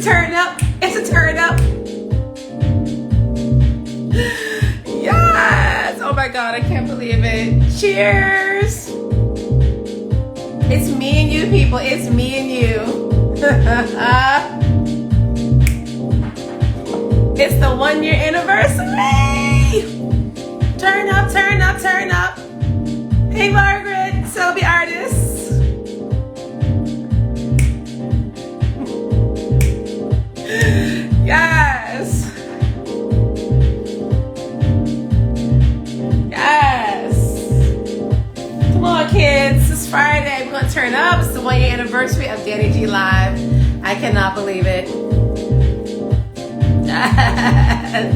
turn up. It's a turn up. Yes. Oh my God, I can't believe it. Cheers. It's me and you, people. It's me and you. It's the 1 year anniversary. Turn up, turn up, turn up. Hey, Margaret, Sylvie Artist. Yes. Yes. Come on, kids. It's Friday. We're going to turn up. It's the 1 year anniversary of Danni Gee Live. I cannot believe it. Yes.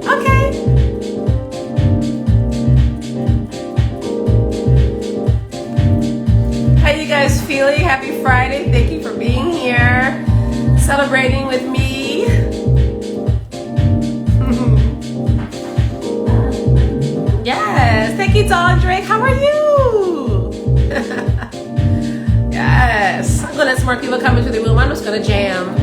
Okay. How you guys feeling? Happy Friday. Thank you for being here. Celebrating with me. Yes. Thank you, Dawn Drake. How are you? Yes. I'm going to let some more people come into the room. I'm just going to jam.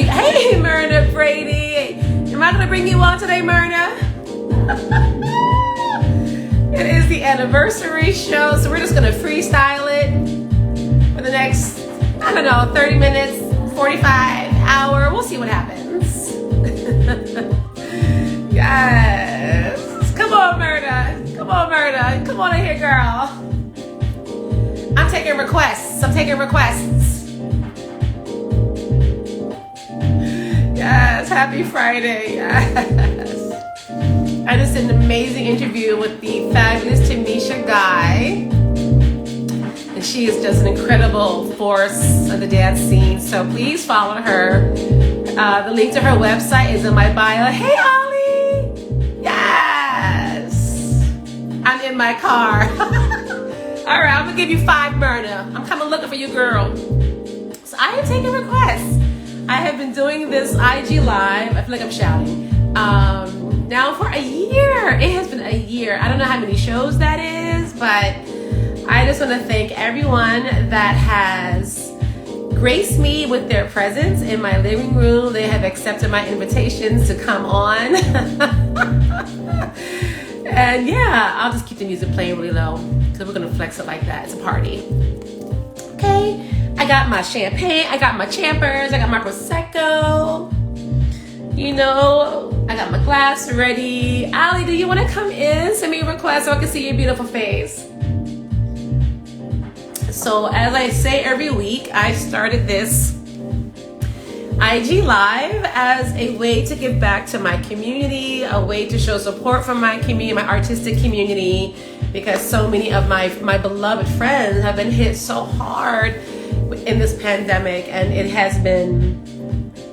Hey, Myrna Brady. Am I going to bring you on today, Myrna? It is the anniversary show, so we're just going to freestyle it for the next, I don't know, 30 minutes, 45 hour. We'll see what happens. Yes. Come on, Myrna. Come on, Myrna. Come on in here, girl. I'm taking requests. Yes, happy Friday. Yes. I just did an amazing interview with the fabulous Tanisha Guy. And she is just an incredible force of the dance scene. So please follow her. The link to her website is in my bio. Hey, Ollie. Yes. I'm in my car. All right, I'm going to give you 5, Myrna. I'm coming looking for you, girl. So I am taking requests. I have been doing this IG Live, I feel like I'm shouting, now for a year. It has been a year. I don't know how many shows that is, but I just want to thank everyone that has graced me with their presence in my living room. They have accepted my invitations to come on. And yeah, I'll just keep the music playing really low because we're going to flex it like that. It's a party. Okay. I got my champagne, I got my champers, I got my Prosecco. You know, I got my glass ready. Allie, do you want to come in? Send me a request so I can see your beautiful face. So as I say every week, I started this IG Live as a way to give back to my community, a way to show support from my community, my artistic community, because so many of my beloved friends have been hit so hard in this pandemic, and it has been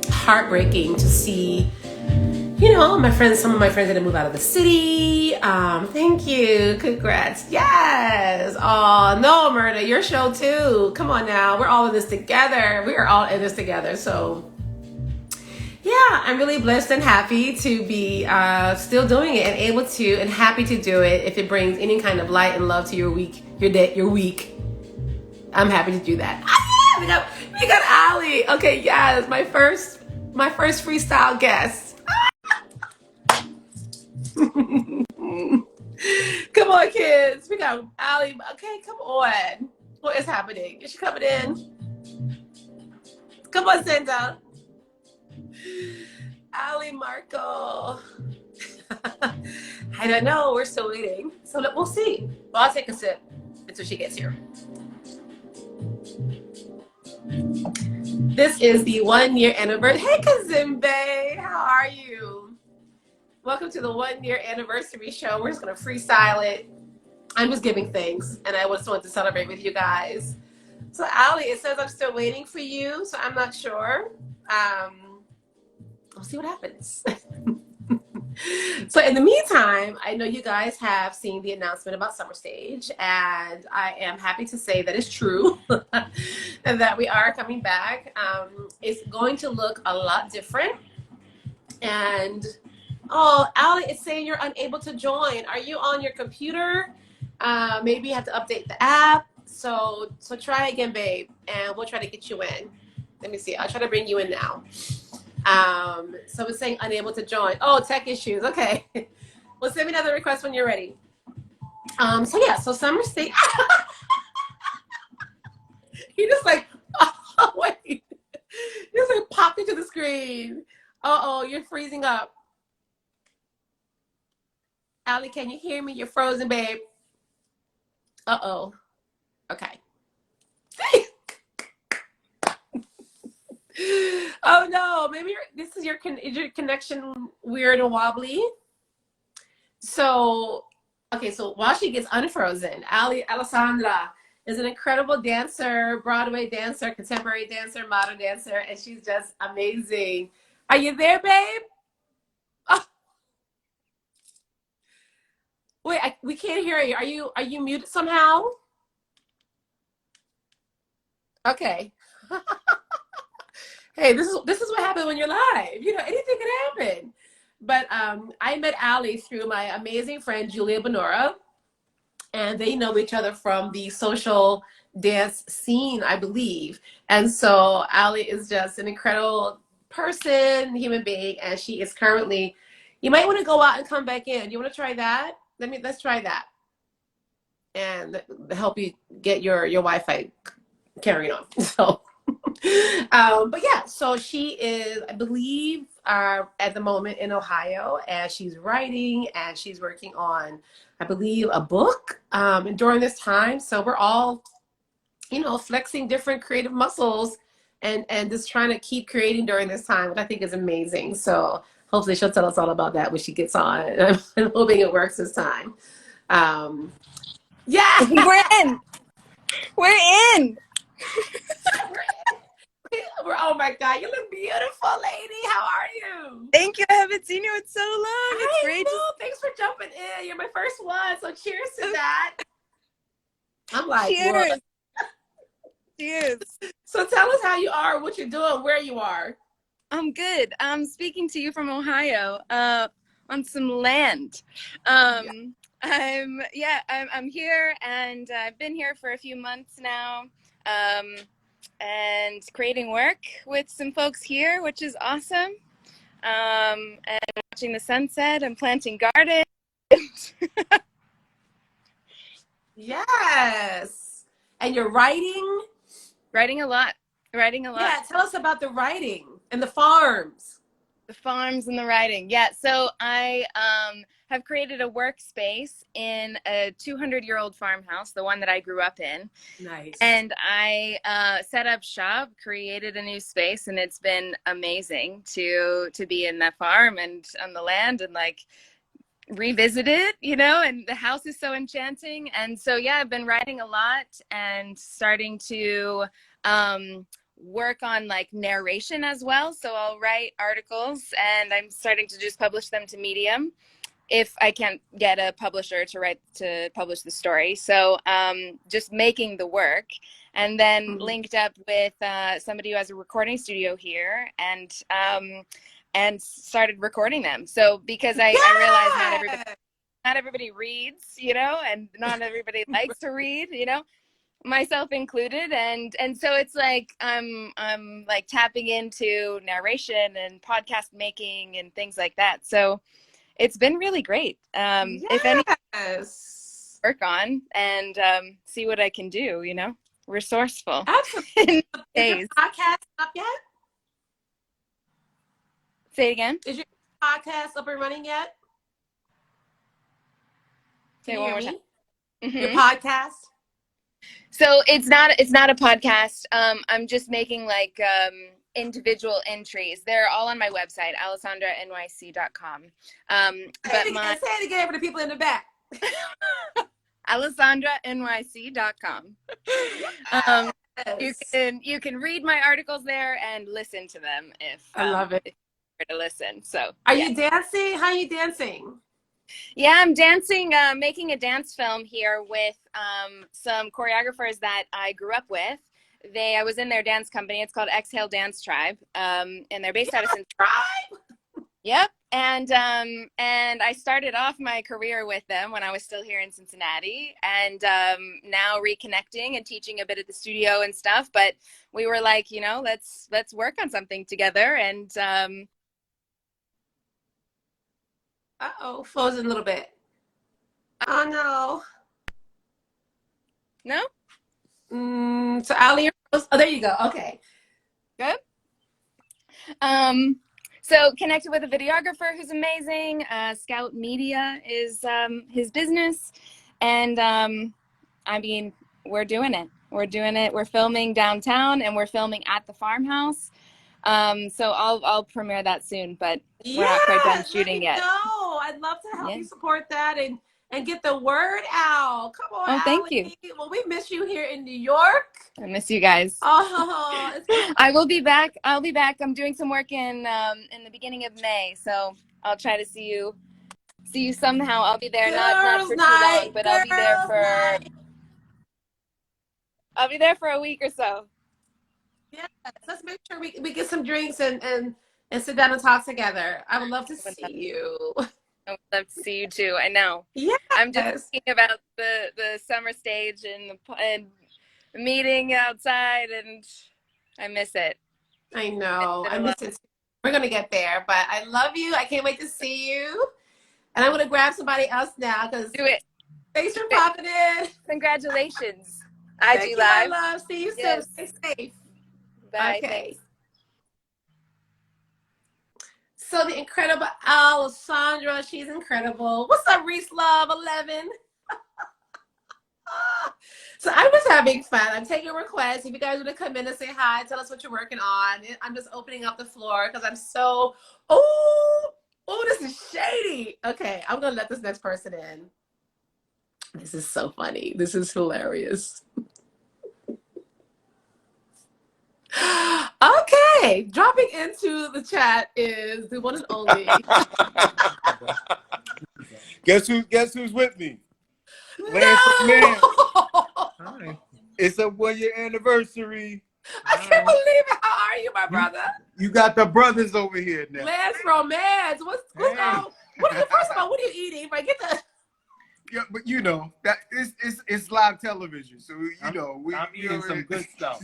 heartbreaking to see, you know, some of my friends didn't move out of the city. Thank you. Congrats. Yes. Oh, no, Myrna, your show too. Come on now. We're all in this together. We are all in this together. So yeah, I'm really blessed and happy to be still doing it and able to and happy to do it if it brings any kind of light and love to your week, your day, your week. I'm happy to do that. We got Allie. Okay, yes, my first freestyle guest. Come on, kids. We got Allie. Okay, come on. What is happening? Is she coming in? Come on, Cinda. Allie Marco. I don't know. We're still waiting. So we'll see. Well, I'll take a sip until she gets here. This is the 1 year anniversary. Hey, Kazimbe, how are you? Welcome to the 1 year anniversary show. We're just gonna freestyle it. I'm just giving thanks, and I just wanted to celebrate with you guys. So, Allie, it says I'm still waiting for you, so I'm not sure. We'll see what happens. So in the meantime, I know you guys have seen the announcement about SummerStage, and I am happy to say that it's true and that we are coming back. It's going to look a lot different. And oh, Allie is saying you're unable to join. Are you on your computer? Maybe you have to update the app. So try again, babe, and we'll try to get you in. Let me see. I'll try to bring you in now. So it's saying unable to join. Oh, tech issues. Okay. Well, send me another request when you're ready. So SummerStage. He just like, oh, wait. He just like popped into the screen. Uh-oh, you're freezing up. Allie, can you hear me? You're frozen, babe. Uh-oh. Okay. Oh no, maybe this is your connection weird and wobbly. So, okay, so while she gets unfrozen, Alessandra is an incredible dancer, Broadway dancer, contemporary dancer, modern dancer, and she's just amazing. Are you there, babe? Oh. Wait, we can't hear you. Are you muted somehow? Okay. Hey, this is what happens when you're live. You know, anything can happen. But I met Ailey through my amazing friend Julia Benora, and they know each other from the social dance scene, I believe. And so Ailey is just an incredible person, human being, and she is currently. You might want to go out and come back in. You want to try that? Let's try that, and help you get your Wi-Fi carrying on. So. But yeah, so she is, I believe, at the moment in Ohio, and she's writing and she's working on, I believe, a book during this time. So we're all, flexing different creative muscles and just trying to keep creating during this time, which I think is amazing. So hopefully she'll tell us all about that when she gets on. I'm hoping it works this time. Yeah, we're in. We're in. Oh my God, you look beautiful, lady. How are you? Thank you. I haven't seen you in so long. It's great. Thanks for jumping in. You're my first one, so cheers to that. I'm like, cheers. What? Cheers. So tell us how you are, what you're doing, where you are. I'm good. I'm speaking to you from Ohio, on some land. I'm here, and I've been here for a few months now. And creating work with some folks here, which is awesome. And watching the sunset and planting gardens. Yes. And you're writing? Writing a lot. Yeah, tell us about the writing and the farms. The farms and the writing. Yeah, so I have created a workspace in a 200-year-old farmhouse, the one that I grew up in. Nice. And I set up shop, created a new space, and it's been amazing to be in that farm and on the land and like revisit it, and the house is so enchanting. And so, yeah, I've been writing a lot and starting to work on like narration as well. So I'll write articles, and I'm starting to just publish them to Medium if I can't get a publisher to publish the story. So just making the work, and then linked up with somebody who has a recording studio here, and started recording them. So because I realized not everybody reads, and not everybody likes to read, myself included, and so it's like I'm like tapping into narration and podcast making and things like that. So it's been really great. If any work on and see what I can do, resourceful. Absolutely. Is your podcast up yet? Say it again. Is your podcast up and running yet? Say it one more time. Your podcast? So it's not a podcast. I'm just making like individual entries. They're all on my website, alessandra.nyc.com. Say it again for the people in the back. alessandra.nyc.com. You can read my articles there and listen to them if I love it. to listen. So are you dancing? How are you dancing? Yeah, I'm dancing, making a dance film here with some choreographers that I grew up with. I was in their dance company. It's called Exhale Dance Tribe, and they're based out of Central Tribe. Yep, and I started off my career with them when I was still here in Cincinnati, and now reconnecting and teaching a bit at the studio and stuff. But we were like, you know, let's work on something together, and uh-oh, frozen a little bit. Oh no. No? So Ailey, oh, there you go. Okay. Good. So connected with a videographer who's amazing. Scout Media is his business. And I mean, we're doing it. We're doing it. We're filming downtown and we're filming at the farmhouse. So I'll premiere that soon, but we're not quite done shooting yet. No, I'd love to help you support that and get the word out. Come on, thank you. Well, we miss you here in New York. I miss you guys. Oh, I will be back. I'll be back. I'm doing some work in the beginning of May, so I'll try to see you somehow. I'll be there, not for too long, but I'll be there for a week or so. Yes, let's make sure we get some drinks and sit down and talk together. I would love to see you. I would love to see you too. I know. Yeah. I'm just thinking about the SummerStage and meeting outside, and I miss it. I know. I miss it. We're gonna get there, but I love you. I can't wait to see you. And I'm gonna grab somebody else now because do it. Thanks for popping in. Congratulations. IG Live. Love. See you soon. Stay safe. Bye. Okay. Thanks. So the incredible Alessandra, she's incredible. What's up, Reese Love 11? So I'm just having fun. I'm taking requests. If you guys want to come in and say hi, tell us what you're working on. I'm just opening up the floor because I'm so, oh, this is shady. Okay, I'm gonna let this next person in. This is so funny. This is hilarious. Okay, dropping into the chat is the one and only. Guess who's with me? No! Hi. It's a 1-year anniversary. I can't believe it. How are you, my brother? You got the brothers over here now. Lance Romance. What's on? First of all, what are you eating? If I get the. Yeah, but you know that it's live television, so I'm eating some good stuff.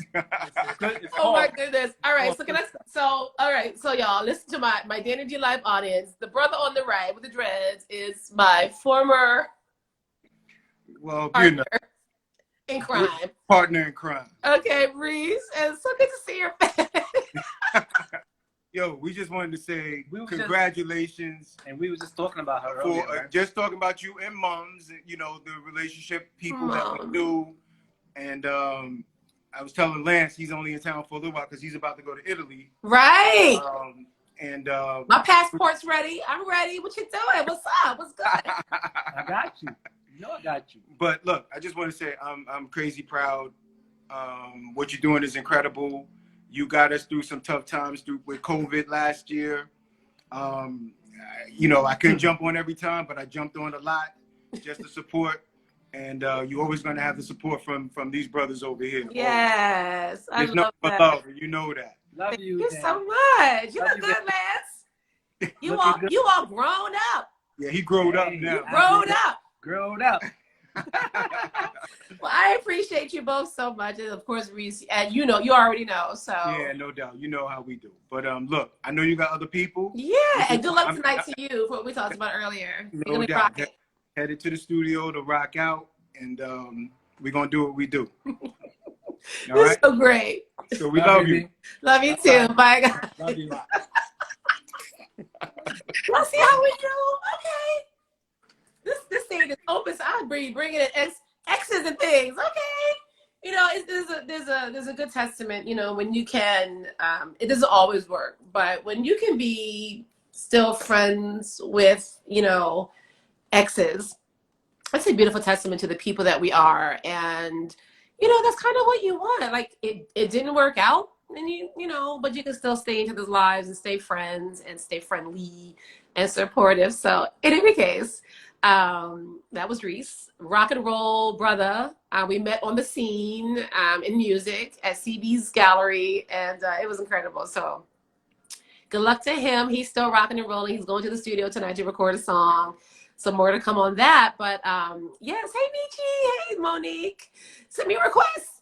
Oh my goodness! All right, so y'all listen to my dannIGeeLive Live audience. The brother on the right with the dreads is my former partner in crime. Partner in crime. Okay, Reese, and so good to see your face. Yo, we just wanted to say congratulations. And we were just talking about her earlier, right? Just talking about you and moms, you know, the relationship people that we do. And I was telling Lance he's only in town for a little while because he's about to go to Italy. Right. My passport's ready. I'm ready. What you doing? What's up? What's good? I got you. You know I got you. But look, I just want to say I'm crazy proud. What you're doing is incredible. You got us through some tough times with COVID last year. You know, I couldn't jump on every time, but I jumped on a lot just to support. And you're always going to have the support from these brothers over here. Yes, I love that. Love, you know that. Love Thank you Dan. so much. You look good, Lance. You all grown up. Yeah, he growed up now. You grown up. Grown up. Well, I appreciate you both so much, and of course, Reese, and you already know. So yeah, no doubt, you know how we do. But look, I know you got other people. Yeah, and good luck tonight to you for what we talked about earlier. No doubt. Headed to the studio to rock out, and we're gonna do what we do. All right. So great. So we love you. Love you too. Bye, guys. Love you. Let's see how we do. Okay. This thing is open, so I'll bring in X's and things. Okay, you know, there's a good testament. You know, when you can, it doesn't always work, but when you can be still friends with, you know, exes, that's a beautiful testament to the people that we are. And you know, that's kind of what you want. Like it didn't work out, and you know, but you can still stay into those lives and stay friends and stay friendly and supportive. So in any case, that was Reese, rock and roll brother. We met on the scene in music at CB's gallery, and it was incredible. So good luck to him. He's still rocking and rolling. He's going to the studio tonight to record a song. Some more to come on that. But yes, hey Michi, hey Monique, send me requests.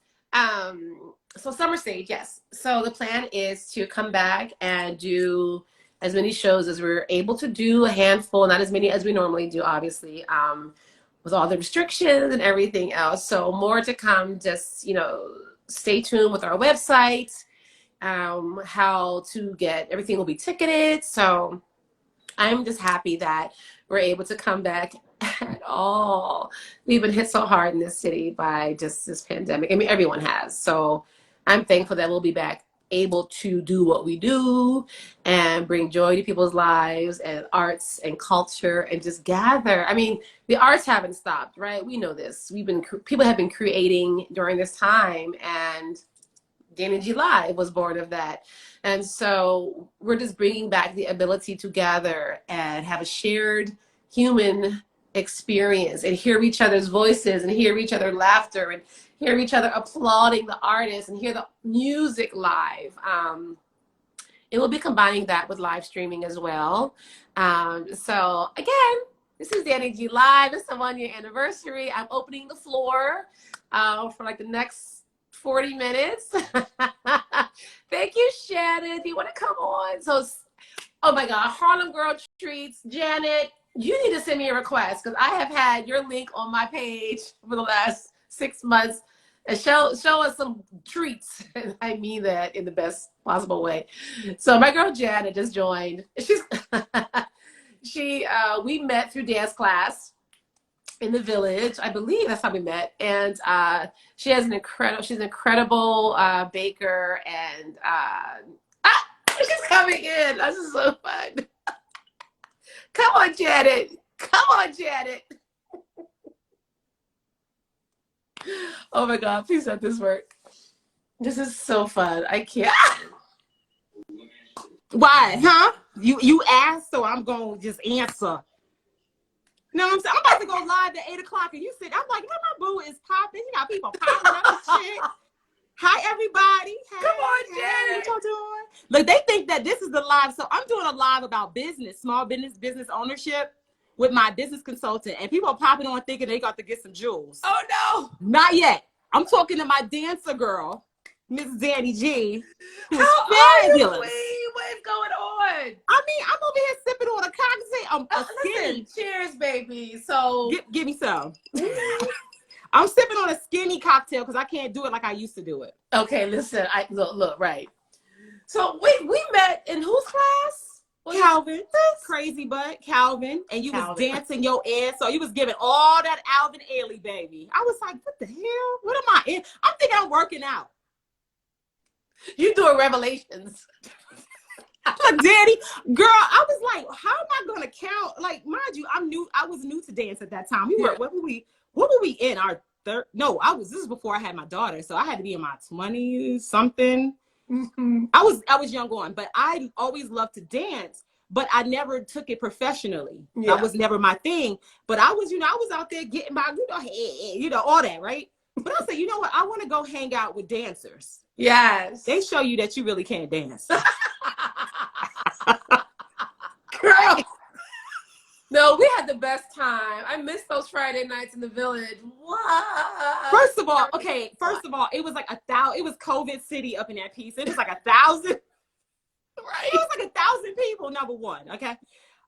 So SummerStage, yes. So the plan is to come back and do as many shows as we're able to do, a handful, not as many as we normally do, obviously, with all the restrictions and everything else. So more to come. Just, you know, stay tuned with our website. How to get everything will be ticketed. So I'm just happy that we're able to come back at all. We've been hit so hard in this city by just this pandemic. I mean, everyone has. So I'm thankful that we'll be back able to do what we do and bring joy to people's lives and arts and culture and just gather. I mean, the arts haven't stopped, right? We know this. People have been creating during this time, and Danni Gee Live was born of that. And so we're just bringing back the ability to gather and have a shared human experience and hear each other's voices and hear each other's laughter and hear each other applauding the artists and hear the music live. It will be combining that with live streaming as well. So again, this is Danni Gee Live. It's the 1-year anniversary. I'm opening the floor for like the next 40 minutes. Thank you, Shannon. Do you want to come on? So, oh my God, Harlem Girl Treats, Janet, you need to send me a request because I have had your link on my page for the last 6 months. And show us some treats. And I mean that in the best possible way. So my girl Janet just joined. We met through dance class in the village. I believe that's how we met. And she's an incredible baker, and she's coming in. This is so fun. Come on, Janet. Come on, Janet. Oh my God, please let this work. This is so fun. I can't. Why? Huh? You asked, so I'm going to just answer. No, I'm about to go live at 8 o'clock, and you said, I'm like, my boo is popping. You got people popping up and shit. Hi, everybody. Hey, come on, Janet. What y'all doing? Look, they think that this is the live. So I'm doing a live about business, small business ownership with my business consultant. And people are popping on thinking they got to get some jewels. Oh, no. Not yet. I'm talking to my dancer girl, Miss Danni Gee, who's fabulous. What is going on? I mean, I'm over here sipping on a cocktail. Listen, cheers, baby. So give me some. I'm sipping on a skinny cocktail because I can't do it like I used to do it. Okay, listen. Look, right. So we met in whose class? Calvin, crazy butt, Calvin, and you was dancing your ass, so you was giving all that Alvin Ailey, baby. I was like, what the hell? What am I in? I'm thinking I'm working out. You doing revelations. Look, Daddy, girl, I was like, how am I gonna count? Like, mind you, I was new to dance at that time. What were we in? Our third? No, this is before I had my daughter, so I had to be in my 20s something. Mm-hmm. I was young on, but I always loved to dance, but I never took it professionally. Yeah. That was never my thing. But I was out there getting my, all that, right? But I said, you know what? I want to go hang out with dancers. Yes. They show you that you really can't dance. Girl. No, we had the best time. I missed those Friday nights in the village. What? First of all, it was like 1,000. It was COVID city up in that piece. It was like 1,000. Right. It was like 1,000 people. Number one, okay.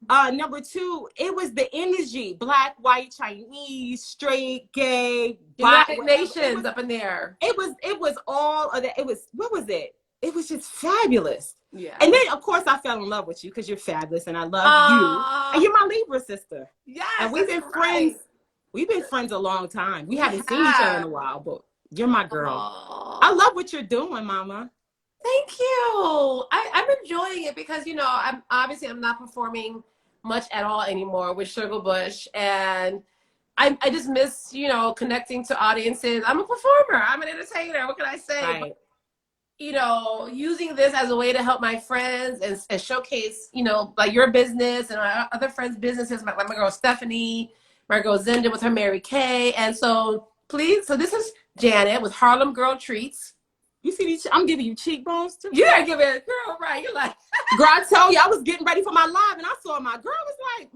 Number two, it was the energy: black, white, Chinese, straight, gay, United Nations up in there. It was all of that. What was it? It was just fabulous. Yeah. And then, of course, I fell in love with you because you're fabulous and I love you. And you're my Libra sister. Yes. And we've been friends. We've been friends a long time. We haven't seen each other in a while, but you're my girl. I love what you're doing, Mama. Thank you. I'm enjoying it because, I'm not performing much at all anymore with Suga Bush. And I just miss, connecting to audiences. I'm a performer. I'm an entertainer. What can I say? Right. you know, using this as a way to help my friends and showcase, you know, like your business and my other friends' businesses, my girl Stephanie, my girl Zinda with her Mary Kay. And so please, so this is Janet with Harlem Girl Treats. You see these? I'm giving you cheekbones too. You gotta give it a girl, right? You're like, girl, I told you I was getting ready for my live, and I saw my girl was like,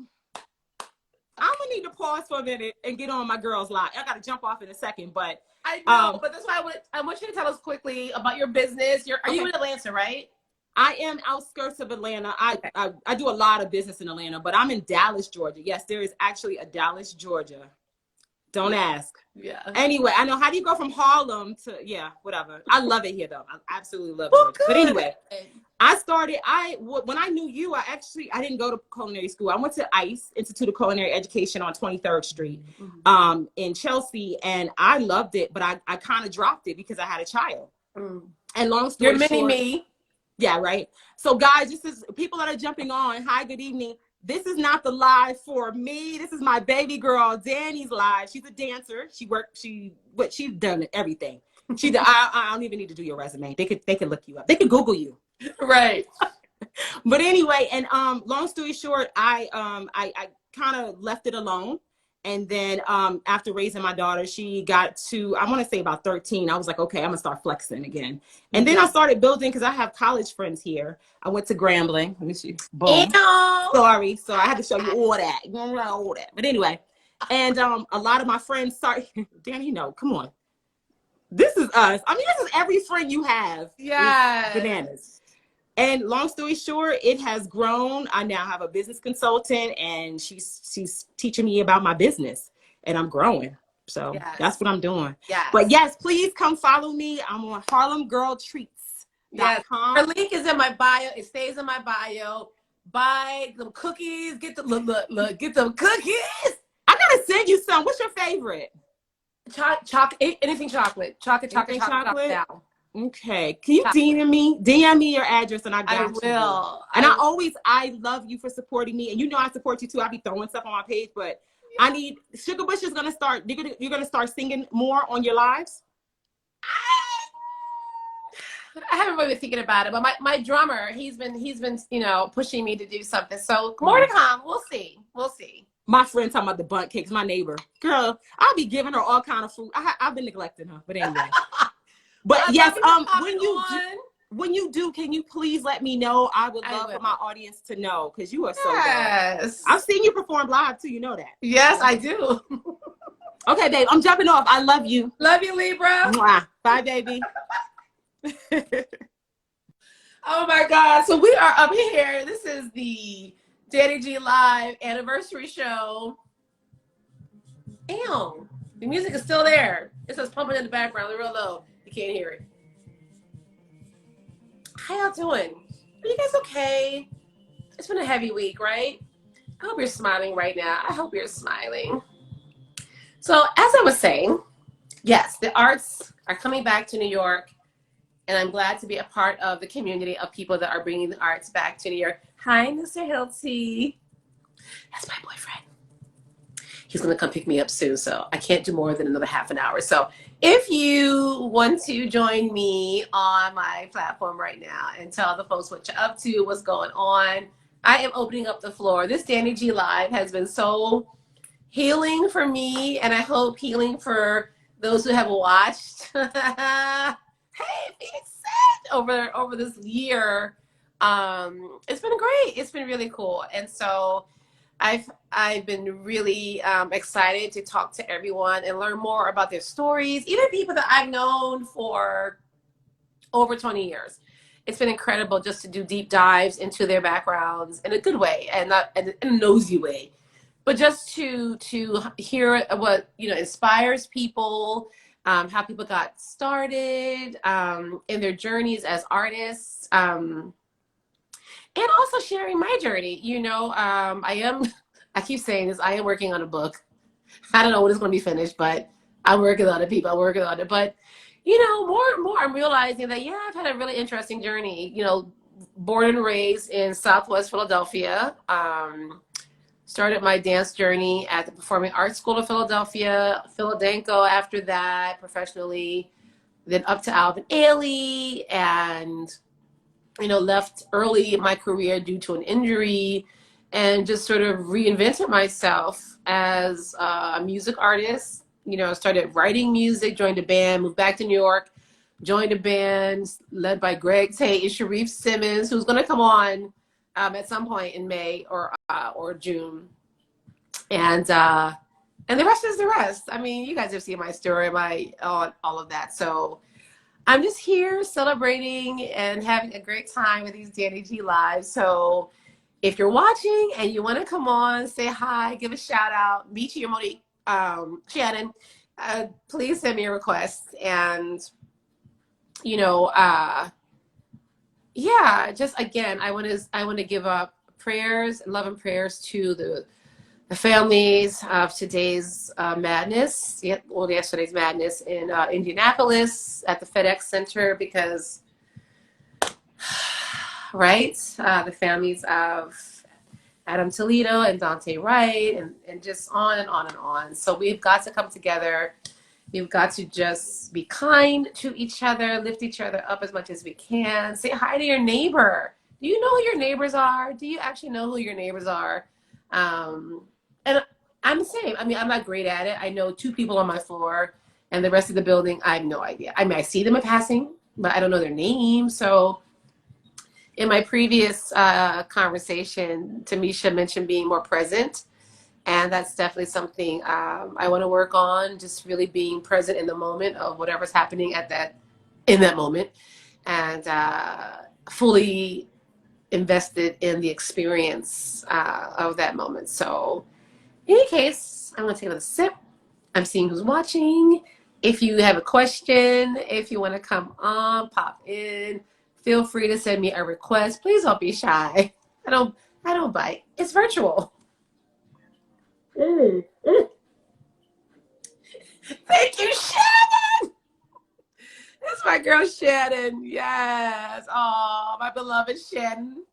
I'm gonna need to pause for a minute and get on my girl's live. I gotta jump off in a second, but I know, but that's why I want you to tell us quickly about your business. Are you in Atlanta, right? I am outskirts of Atlanta. I do a lot of business in Atlanta, but I'm in Dallas, Georgia. Yes, there is actually a Dallas, Georgia. Don't ask. Yeah. Anyway, I know. How do you go from Harlem to, yeah, whatever. I love it here, though. I absolutely love Well, it. But anyway, when I knew you, I didn't go to culinary school. I went to ICE, Institute of Culinary Education on 23rd Street in Chelsea, and I loved it, but I kind of dropped it because I had a child. And long story short. You're mini-me. Yeah, right. So guys, this is people that are jumping on. Hi, good evening. This is not the live for me. This is my baby girl, Danny's live. She's a dancer. She's done everything. I don't even need to do your resume. They could look you up. They could Google you. Right. But anyway, and long story short, I kind of left it alone. And then after raising my daughter, she got to, I want to say about 13. I was like, okay, I'm going to start flexing again. And then I started building because I have college friends here. I went to Grambling. Let me see. Boom. Sorry. So I had to show you all that. All that. But anyway, and a lot of my friends started, Danny, come on. This is us. I mean, this is every friend you have. Yeah. Bananas. And long story short, it has grown. I now have a business consultant, and she's teaching me about my business, and I'm growing. So that's what I'm doing. Yeah. But yes, please come follow me. I'm on HarlemGirlTreats.com. Yes. Her link is in my bio. It stays in my bio. Buy them cookies. Get the look. Get them cookies. I gotta send you some. What's your favorite? Chocolate. Anything chocolate. Chocolate. Down. Okay. Can you DM me your address and I got you. I will. And I love you for supporting me. And you know I support you too. I'll be throwing stuff on my page, but I need Suga Bush is gonna start. You're gonna start singing more on your lives. I haven't really been thinking about it, but my drummer, he's been pushing me to do something. So more to come. We'll see. My friend talking about the bundt cakes. My neighbor, girl, I'll be giving her all kind of food. I've been neglecting her, but anyway. But yes, when you do, can you please let me know? I would love for my audience to know because you are so good. I've seen you perform live too. You know that. Yes, I do. Okay, babe, I'm jumping off. I love you. Love you, Libra. Mwah. Bye, baby. Oh my God! So we are up here. This is the Danni Gee Live anniversary show. Damn, the music is still there. It says pumping in the background, real low. You can't hear it. How y'all doing? Are you guys okay? It's been a heavy week, right? I hope you're smiling right now. I hope you're smiling. So as I was saying, yes, the arts are coming back to New York, and I'm glad to be a part of the community of people that are bringing the arts back to New York. Hi, Mr. Hilty. That's my boyfriend. He's going to come pick me up soon, so I can't do more than another half an hour. So if you want to join me on my platform right now and tell the folks what you're up to, what's going on, I am opening up the floor. This Danni Gee Live has been so healing for me, and I hope healing for those who have watched. Hey, Phoenix said over this year. It's been great. It's been really cool. And so I've been really excited to talk to everyone and learn more about their stories, even people that I've known for over 20 years. It's been incredible just to do deep dives into their backgrounds in a good way and not in a nosy way, but just to hear what inspires people, how people got started in their journeys as artists. And also sharing my journey. I keep saying this, I am working on a book. I don't know when it's going to be finished, but I'm working on it, people. I'm working on it. But, more and more I'm realizing that, I've had a really interesting journey. Born and raised in Southwest Philadelphia. Started my dance journey at the Performing Arts School of Philadelphia, Philadelphia after that, professionally. then up to Alvin, Ailey, and left early in my career due to an injury, and just sort of reinvented myself as a music artist. Started writing music, joined a band, moved back to New York, joined a band led by Greg Tate and Sharif Simmons, who's going to come on at some point in May or June. And the rest is the rest. I mean, you guys have seen my story, all of that. So I'm just here celebrating and having a great time with these Danni Gee lives. So if you're watching and you want to come on, say hi, give a shout out, meet you, Monique, Shannon, please send me a request. And, just again, I want to give up prayers, love and prayers to the families of today's yesterday's madness in Indianapolis at the FedEx Center, because, right, the families of Adam Toledo and Dante Wright, and just on and on and on. So we've got to come together. We've got to just be kind to each other, lift each other up as much as we can. Say hi to your neighbor. Do you know who your neighbors are? Do you actually know who your neighbors are? And I'm the same. I mean, I'm not great at it. I know 2 people on my floor, and the rest of the building, I have no idea. I mean, I see them in passing, but I don't know their name. So in my previous conversation, Tamisha mentioned being more present. And that's definitely something I want to work on, just really being present in the moment of whatever's happening in that moment, and fully invested in the experience of that moment. So in any case, I'm going to take another sip. I'm seeing who's watching. If you have a question, if you want to come on, pop in, feel free to send me a request. Please don't be shy. I don't bite. It's virtual. Thank you, Shannon. That's my girl, Shannon. Yes. Oh, my beloved Shannon.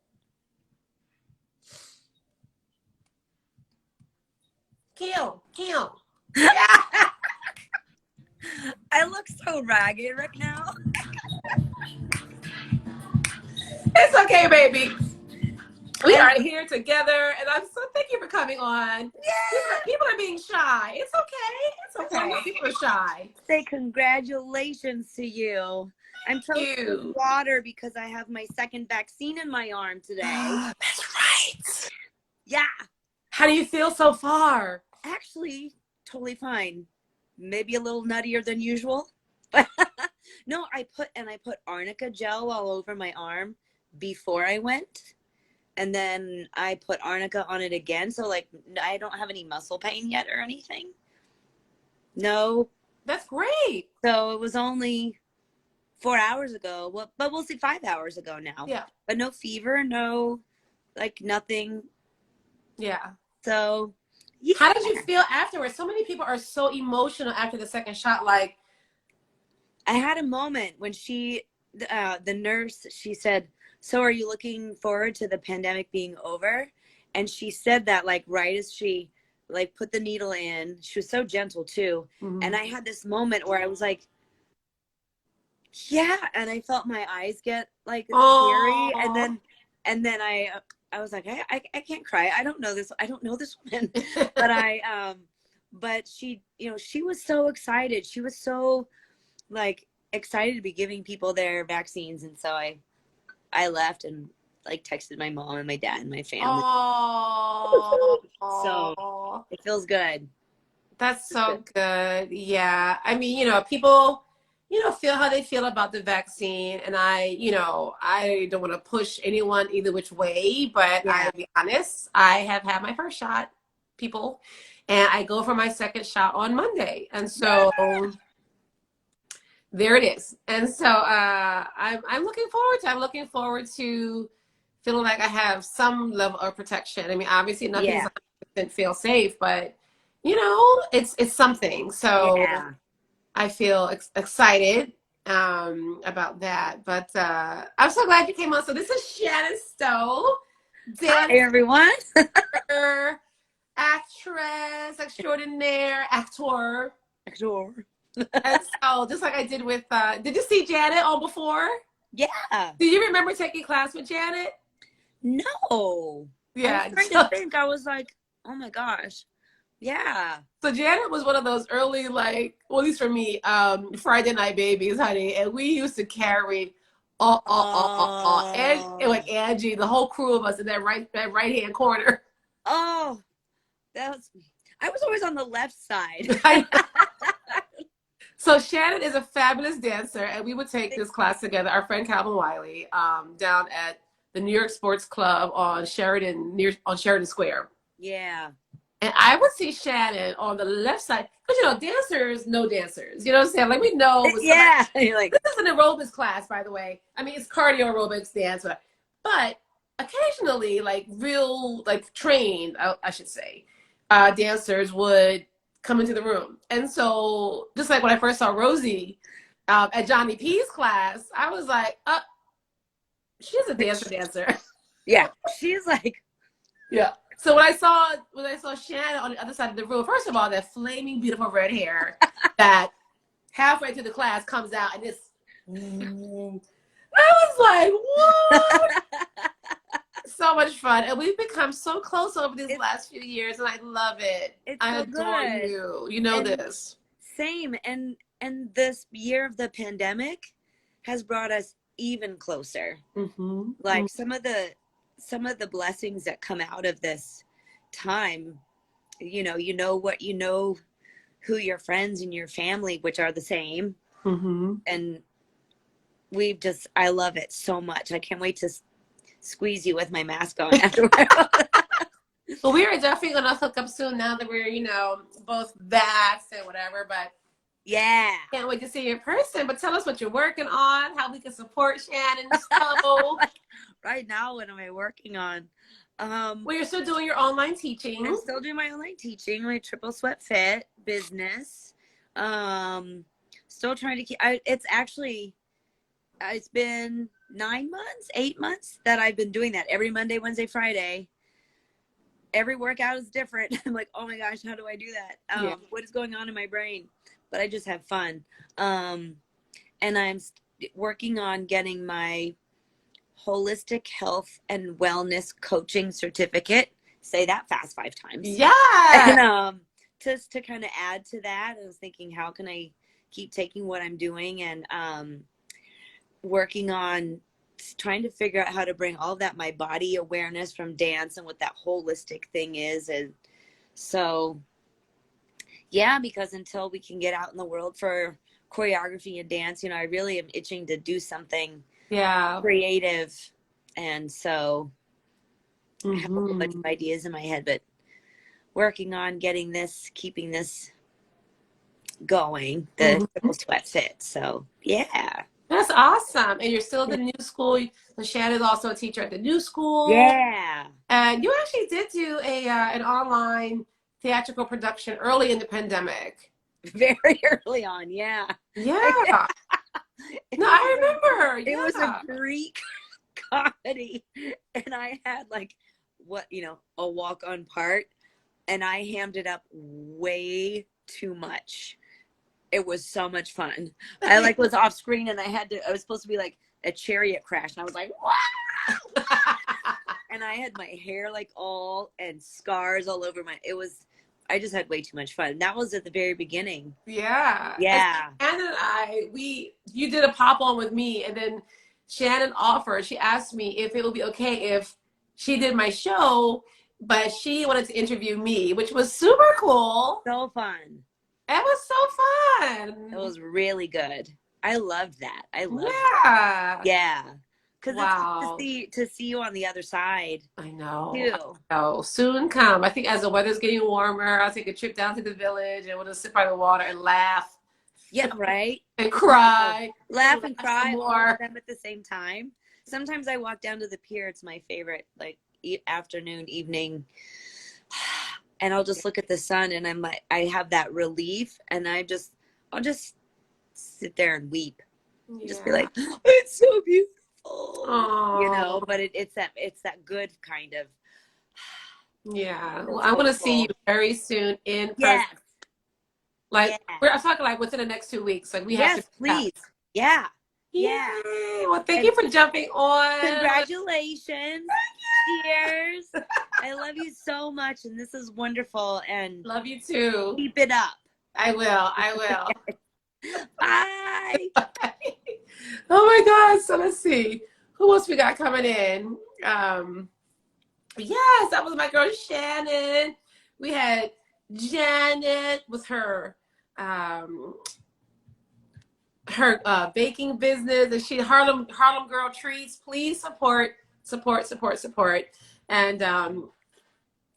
Kill. Yeah. I look so ragged right now. It's okay, baby. We are here together, and thank you for coming on. Yeah. People are being shy. It's okay. People are shy. Say congratulations to you. I'm toasting water because I have my 2nd vaccine in my arm today. That's right. Yeah. How do you feel so far? Actually, totally fine. Maybe a little nuttier than usual. No, I put arnica gel all over my arm before I went. And then I put arnica on it again. So I don't have any muscle pain yet or anything. No. That's great. So it was only 4 hours ago. Well, but we'll see, 5 hours ago now. Yeah. But no fever, no, nothing. Yeah. So. Yeah. How did you feel afterwards? So many people are so emotional after the 2nd shot. I had a moment when the nurse, she said, "So are you looking forward to the pandemic being over?" And she said that right as she put the needle in. She was so gentle too. Mm-hmm. And I had this moment where I was like, yeah, and I felt my eyes get teary, and then I was like, I can't cry. I don't know this woman. But but she, she was so excited. She was so excited to be giving people their vaccines. And so I left and texted my mom and my dad and my family. So it feels good. That's so good. Yeah. I mean, people, feel how they feel about the vaccine. And I don't want to push anyone either which way, but yeah. I'll be honest, I have had my 1st shot, people, and I go for my 2nd shot on Monday. And so there it is. And so I'm looking forward to feeling like I have some level of protection. I mean, obviously nothing's 100% feel safe, but it's something. So yeah. I feel excited about that. But I'm so glad you came on. So this is Shannon Stowe, Hi everyone. actress extraordinaire, actor. And so just like I did with, did you see Janet on before? Yeah. Do you remember taking class with Janet? No. Yeah. I was trying to think. I was like, oh my gosh. Yeah. So Janet was one of those early, like, well, at least for me, Friday night babies, honey. And we used to carry and like Angie, the whole crew of us in that right hand corner. Oh, I was always on the left side. So Shannon is a fabulous dancer, and we would take this class together. Our friend Calvin Wiley, down at the New York Sports Club on Sheridan Square. Yeah. And I would see Shannon on the left side, because dancers know dancers. You know what I'm saying? Like we know. Yeah. You're like, this is an aerobics class, by the way. I mean, it's cardio aerobics dance, but occasionally, like real, like trained, I should say, dancers would come into the room. And so, just like when I first saw Rosie at Johnny P's class, I was like, she's a dancer. Yeah, she's like, yeah. So when I saw Shannon on the other side of the room, first of all, that flaming beautiful red hair that halfway through the class comes out, and it's, I was like, what? So much fun, and we've become so close over these last few years, and I love it. I adore you. You know this. Same, and this year of the pandemic has brought us even closer. Mm-hmm. Like some of the blessings that come out of this time, who your friends and your family, which are the same, and I love it so much. I can't wait to squeeze you with my mask on afterwards. Well, we are definitely going to hook up soon now that we're, both vaxxed and whatever, but yeah. Can't wait to see you in person. But tell us what you're working on, how we can support Shannon. So. Right now, what am I working on? Well, you're still doing your online teaching. I'm still doing my online teaching, my Triple Sweat Fit business. Still trying to keep, it's been 8 months that I've been doing that every Monday, Wednesday, Friday. Every workout is different. I'm like, oh my gosh, how do I do that? What is going on in my brain? But I just have fun. And I'm working on getting my holistic health and wellness coaching certificate. Say that fast 5 times. Yeah. And just to kind of add to that, I was thinking, how can I keep taking what I'm doing and working on trying to figure out how to bring all that, my body awareness from dance and what that holistic thing is. And so, yeah, because until we can get out in the world for choreography and dance, I really am itching to do something creative. And so I have a whole bunch of ideas in my head, but working on keeping this going, the Triple Sweat Fit. So, yeah. That's awesome. And you're still at the new school. So Shannon's also a teacher at the new school. Yeah. And you actually did do an online theatrical production early in the pandemic. Very early on, yeah. Yeah. No, I remember. It was a Greek comedy. And I had a walk-on part. And I hammed it up way too much. It was so much fun. I was off screen and I was supposed to be like a chariot crash. And I was like, wow. And I had my hair all and scars all over I just had way too much fun. That was at the very beginning. Yeah. Yeah. Shannon and you did a pop on with me, and then Shannon she asked me if it would be okay if she did my show, but she wanted to interview me, which was super cool. So fun. It was so fun. It was really good. I loved that. I loved it. Yeah. Because it's to see you on the other side. I know. Too. Oh, soon come. I think as the weather's getting warmer, I'll take a trip down to the village and we'll just sit by the water and laugh. Yeah, right? And cry. Laugh and cry all of them at the same time. Sometimes I walk down to the pier. It's my favorite, afternoon, evening. And I'll just look at the sun and I'm like, I have that relief and I'll just sit there and weep. Yeah. Just be like, oh, it's so beautiful. Aww. But it's that good kind of. Yeah. Well, I want to see you very soon in person. Yes. Like Yeah. I'm talking like within the next 2 weeks. Like we have Yes, to. please. Yeah. Yeah. Yay. Well, thank you for jumping on. Congratulations. Cheers. I love you so much, and this is wonderful. And Love you too. keep it up. I will. I will. Bye. Oh my God. So let's see. Who else we got coming in? Yes, that was my girl Shannon. We had Janet with her baking business, and she Harlem Girl Treats. Please support. And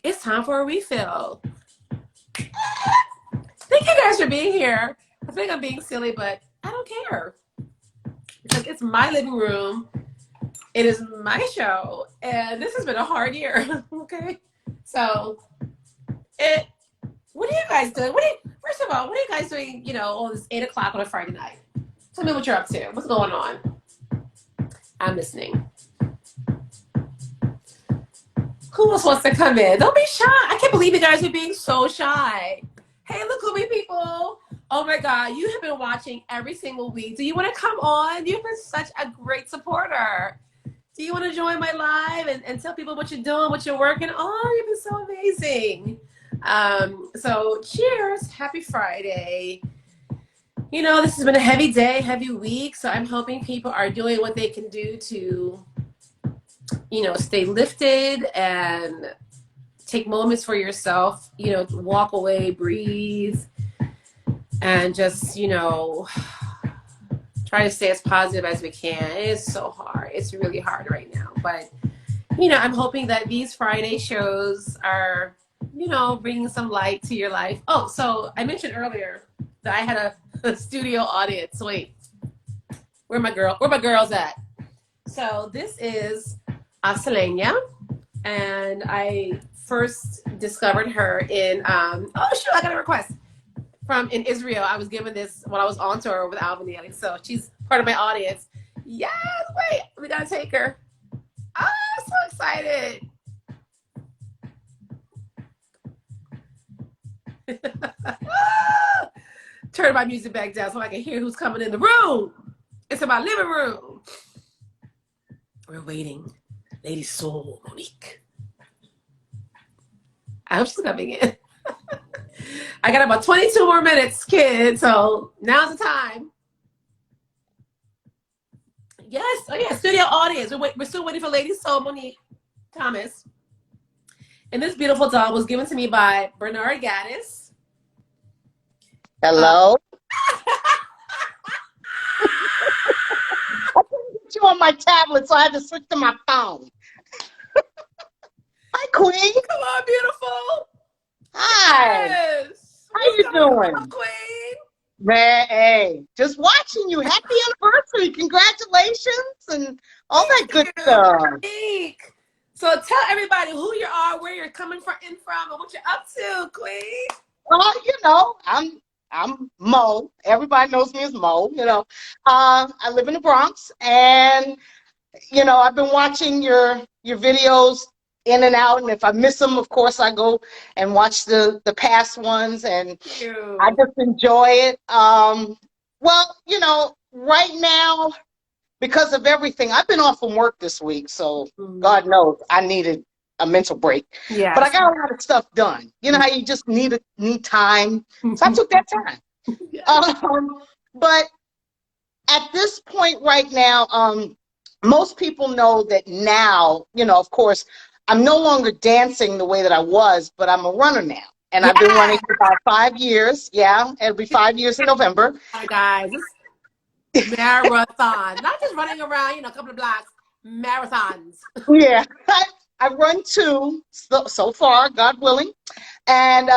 it's time for a refill. Thank you guys for being here. I think I'm being silly, but I don't care. Because it's my living room. It is my show. And this has been a hard year. Okay? So, what are you guys doing? First of all, what are you guys doing, on this 8 o'clock on a Friday night? Tell me what you're up to. What's going on? I'm listening. Who else wants to come in? Don't be shy. I can't believe you guys are being so shy. Hey, Lukumi people. Oh my God, you have been watching every single week. Do you want to come on? You've been such a great supporter. Do you want to join my live and tell people what you're doing, what you're working on? You've been so amazing. So cheers. Happy Friday. This has been a heavy day, heavy week. So I'm hoping people are doing what they can do to, stay lifted and take moments for yourself, walk away, breathe, and just, try to stay as positive as we can. It is so hard. It's really hard right now. But, I'm hoping that these Friday shows are, bringing some light to your life. Oh, so I mentioned earlier that I had a studio audience. Wait, where my girls at? So this is Selenia, and I first discovered her in I got a request in Israel. I was given this when I was on tour with Alvin and Ailey, so she's part of my audience. Yes, wait, we gotta take her. I'm so excited. Turn my music back down so I can hear who's coming in the room. It's in my living room. We're waiting. Lady Soul, Monique. I hope she's coming in. I got about 22 more minutes, kid. So now's the time. Yes. Oh, yeah. Studio audience. We're still waiting for Lady Soul, Monique Thomas. And this beautiful doll was given to me by Bernard Gaddis. Hello. I couldn't get you on my tablet, so I had to switch to my phone. Hi, Queen. Come on, beautiful. Hi. Yes. How you doing? Queen. Man, hey, just watching you. Happy anniversary. Congratulations and all that good stuff. Monique. So tell everybody who you are, where you're coming from, and what you're up to, Queen. Well, I'm Mo. Everybody knows me as Mo. I live in the Bronx, and I've been watching your videos in and out, and if I miss them, of course, I go and watch the past ones, and I just enjoy it. Right now, because of everything, I've been off from work this week, so God knows I needed a mental break. Yeah. But I got a lot of stuff done. You know how you just need time? So I took that time. But at this point right now, most people know that now, of course, I'm no longer dancing the way that I was, but I'm a runner now. And I've been running for about 5 years. Yeah, it'll be 5 years in November. Hi, guys. Marathon. Not just running around, a couple of blocks. Marathons. Yeah. I run 2 so far, God willing. And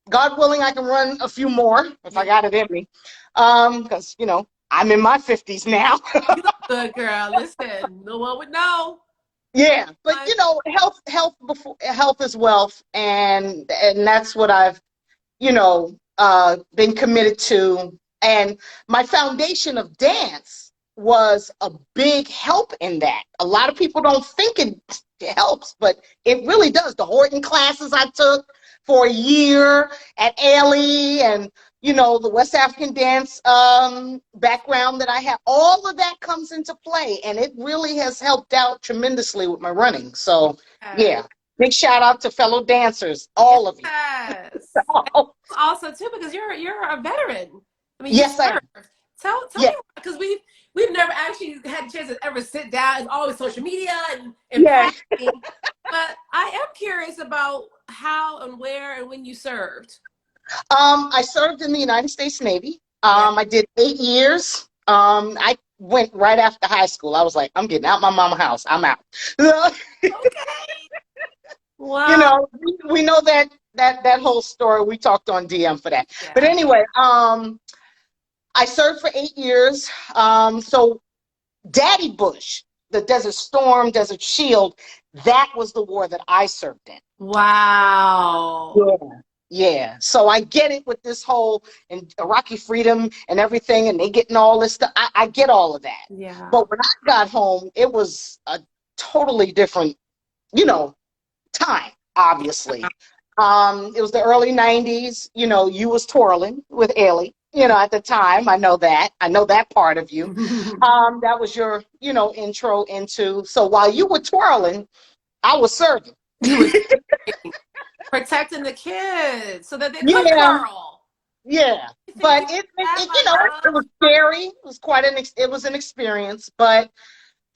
God willing, I can run a few more if I got it in me. Because, I'm in my 50s now. You look good, girl. Listen, no one would know. Yeah, but health is wealth, and that's what I've, been committed to. And my foundation of dance was a big help in that. A lot of people don't think it helps, but it really does. The Horton classes I took for a year at Ailey, and you know, the West African dance background that I have, all of that comes into play, and it really has helped out tremendously with my running. So, yeah, big shout out to fellow dancers, all of you. Yes. Also, too, because you're a veteran. I mean, yes, I am. Tell me, because we've never actually had a chance to ever sit down. It's always social media and but I am curious about how and where and when you served. I served in the United States Navy. I did 8 years. I went right after high school. I was like, I'm getting out my mama's house. I'm out. Okay. Wow. You know, we know that whole story. We talked on DM for that. Yeah. But anyway, I served for 8 years. So Daddy Bush, the Desert Storm, Desert Shield, that was the war that I served in. Wow. Yeah. So I get it with this whole Iraqi freedom and everything, and they getting all this stuff. I get all of that. Yeah. But when I got home, it was a totally different, you know, time, obviously. It was the early 90s. You know, you was twirling with Ailey, you know, at the time. I know that part of you. That was your, you know, intro into. So while you were twirling, I was serving. Protecting the kids so that they could twirl. Yeah. But it you know, it was scary. It was it was an experience, but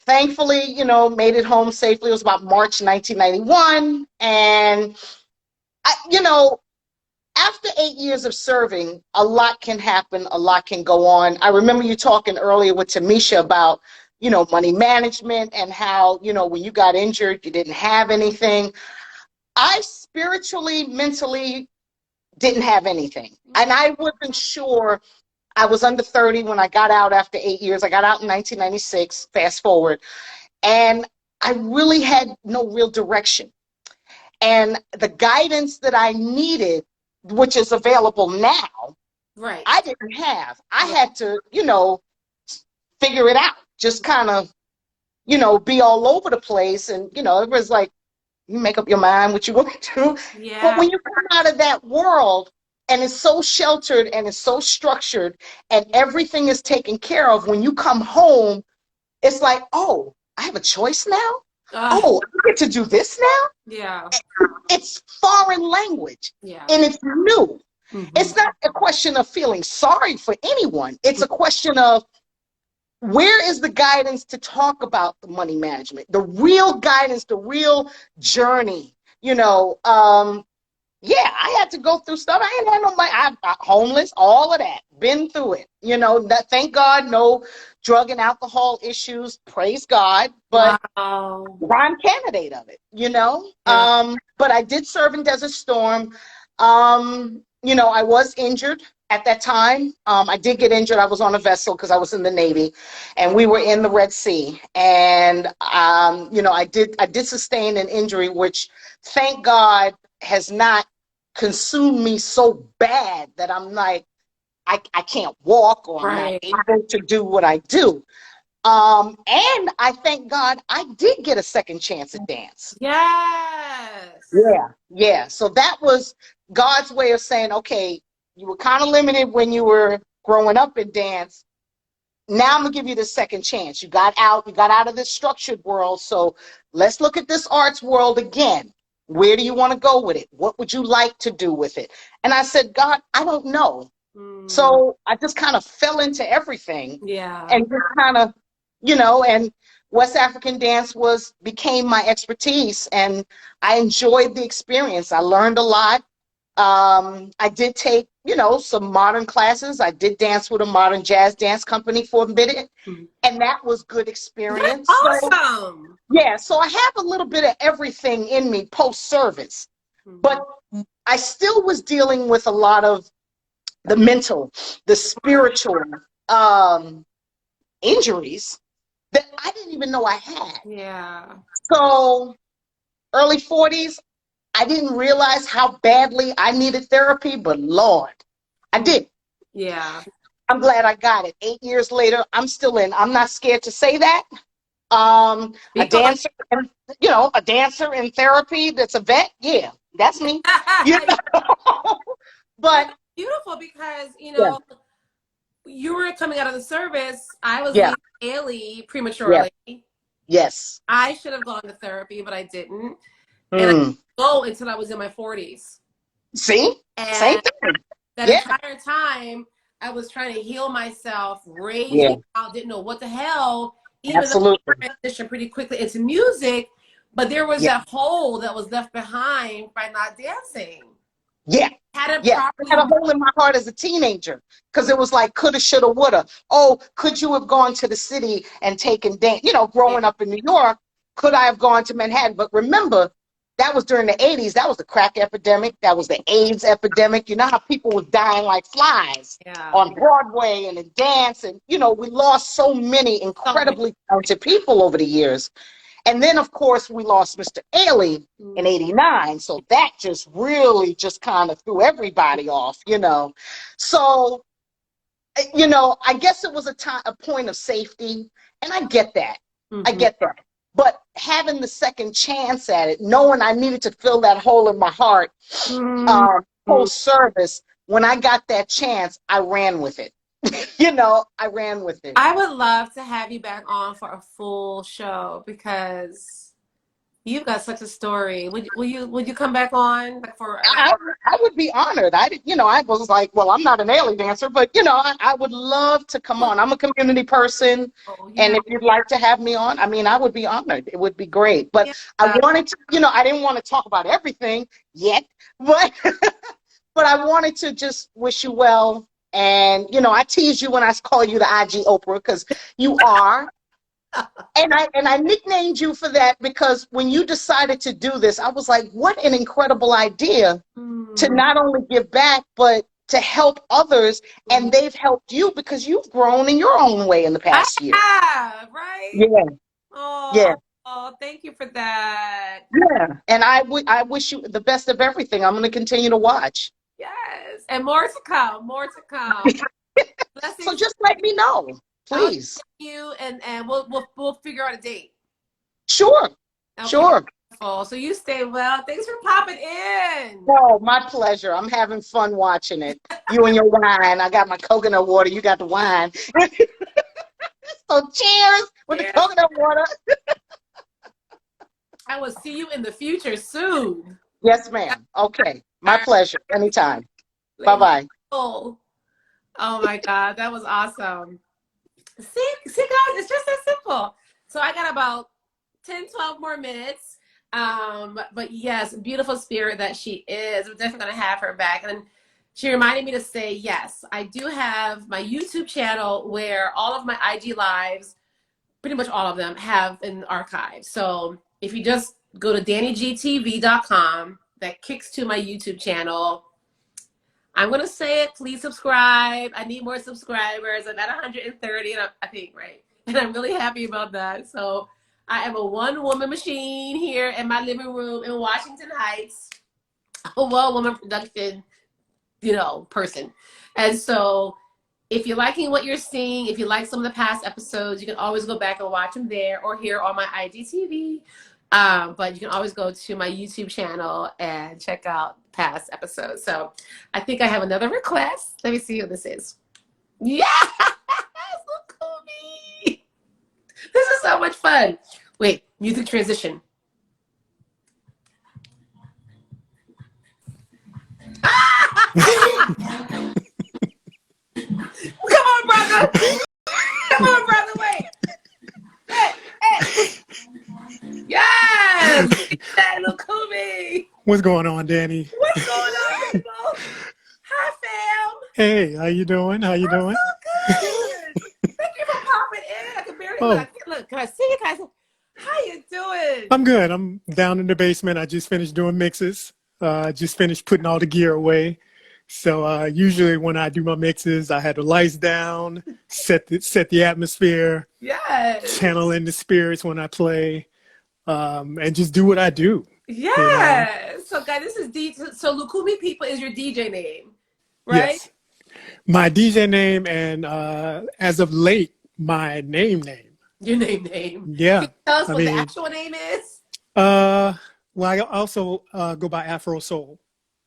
thankfully, you know, made it home safely. It was about March 1991. And, you know, after 8 years of serving, a lot can happen. A lot can go on. I remember you talking earlier with Tamisha about, you know, money management and how, you know, when you got injured, you didn't have anything. I spiritually, mentally didn't have anything. And I wasn't sure. I was under 30 when I got out after 8 years. I got out in 1996, fast forward. And I really had no real direction. And the guidance that I needed, which is available now, right, I didn't have. I had to, you know, figure it out. Just kind of, you know, be all over the place. And, you know, it was like, you make up your mind what you want to do. Yeah. But when you come out of that world and it's so sheltered and it's so structured and everything is taken care of, when you come home, it's like, oh, I have a choice now? Oh, I get to do this now? Yeah. It's foreign language. Yeah. And it's new. Mm-hmm. It's not a question of feeling sorry for anyone. It's a question of, where is the guidance to talk about the money management? The real guidance, the real journey, you know. Yeah, I had to go through stuff. I ain't had no money. I'm homeless, all of that. Been through it. You know, thank God, no drug and alcohol issues. Praise God. But prime candidate of it, you know. Yeah. But I did serve in Desert Storm. You know, I was injured at that time. I did get injured. I was on a vessel because I was in the Navy, and we were in the Red Sea. And you know, I did sustain an injury, which, thank God, has not consumed me so bad that I'm like, I can't walk, or I'm not able to do what I do. And I thank God I did get a second chance at dance. Yes. Yeah. So that was God's way of saying, okay, you were kind of limited when you were growing up in dance. Now I'm gonna give you the second chance. You got out of this structured world. So let's look at this arts world again. Where do you want to go with it? What would you like to do with it? And I said, God, I don't know. So I just kind of fell into everything. Yeah. And just kind of, you know, and West African dance became my expertise, and I enjoyed the experience. I learned a lot. I did take, you know, some modern classes. I did dance with a modern jazz dance company for a minute, and that was good experience. That's awesome. Yeah, so I have a little bit of everything in me post-service, but I still was dealing with a lot of the mental, the spiritual injuries that I didn't even know I had. Yeah. So early 40s, I didn't realize how badly I needed therapy, but Lord, I did. Yeah. I'm glad I got it. 8 years later, I'm still in. I'm not scared to say that. A dancer, you know, a dancer in therapy that's a vet. Yeah, that's me. You know? But beautiful because, Yeah. you were coming out of the service. I was Yeah. leaving Ailey prematurely. Yes. I should have gone to therapy, but I didn't. And I didn't Mm. go until I was in my 40s. See? Same And thing. that Yeah. entire time, I was trying to heal myself, raging Yeah. out, didn't know what the hell, even Absolutely. though I transitioned pretty quickly into music, but there was Yeah. that hole that was left behind by not dancing. Yeah. Hadn't Yeah. I properly had a hole in my heart as a teenager because it was like coulda, shoulda, woulda. Oh, could you have gone to the city and taken dance? You know, growing up in New York, could I have gone to Manhattan? But remember, that was during the 80s. That was the crack epidemic. That was the AIDS epidemic. You know how people were dying like flies on Broadway and in dance. And, you know, we lost so many incredibly talented people over the years. And then, of course, we lost Mr. Ailey in 89. So that just really just kind of threw everybody off, you know. So, you know, I guess it was a point of safety. And I get that. I get that. But having the second chance at it, knowing I needed to fill that hole in my heart post service, when I got that chance, I ran with it. You know, I ran with it. I would love to have you back on for a full show because you've got such a story. Would you come back on for? I would be honored. You know, I was like, well, I'm not an Ailey dancer, but you know, I would love to come on. I'm a community person, and if you'd like to have me on, I mean, I would be honored. It would be great. But I wanted to, you know, I didn't want to talk about everything yet, but but I wanted to just wish you well. And you know, I tease you when I call you the IG Oprah because you are. And I nicknamed you for that because when you decided to do this, I was like, what an incredible idea to not only give back, but to help others. And they've helped you because you've grown in your own way in the past year. Yeah, right? Yeah. Oh, yeah. Oh, thank you for that. Yeah. And I wish you the best of everything. I'm going to continue to watch. Yes. And more to come. More to come. So just let me know. Please. You and we'll figure out a date. Sure. Okay. Sure. So you stay well. Thanks for popping in. Oh, my pleasure. I'm having fun watching it. You and your wine. I got my coconut water. You got the wine. So cheers with the coconut water. I will see you in the future soon. Yes, ma'am. Okay. My pleasure. Anytime. Bye-bye. Oh my God. That was awesome. See, guys, it's just that simple. So I got about 10, 12 more minutes. But yes, beautiful spirit that she is. We're definitely going to have her back. And she reminded me to say, yes, I do have my YouTube channel where all of my IG lives, pretty much all of them, have an archive. So if you just go to dannIGeeTV.com, that kicks to my YouTube channel. I'm going to say it. Please subscribe. I need more subscribers. I'm at 130, I think, right? And I'm really happy about that. So I am a one-woman machine here in my living room in Washington Heights. A one-woman production, you know, person. And so if you're liking what you're seeing, if you like some of the past episodes, you can always go back and watch them there or here on my IGTV. But you can always go to my YouTube channel and check out past episodes. So I think I have another request. Let me see who this is. Yes! Look at me. This is so much fun. Wait, music transition. Come on, brother. Come on, brother. Wait. Hey. Yes. Hey, look at me. What's going on, Danny? What's going on, people? Hi, fam. Hey, how you doing? How you doing? So good. Thank you for popping in. I can barely look. Can I see you guys? How you doing? I'm good. I'm down in the basement. I just finished doing mixes. Just finished putting all the gear away. So usually when I do my mixes, I had the lights down, set the atmosphere, yes, channel in the spirits when I play, and just do what I do. Yes. You know? So guys, this is so Lukumi People is your DJ name, right? Yes. My DJ name and as of late, my name. Your name. Yeah. Can you tell us what the actual name is? Well, I also go by Afro Soul.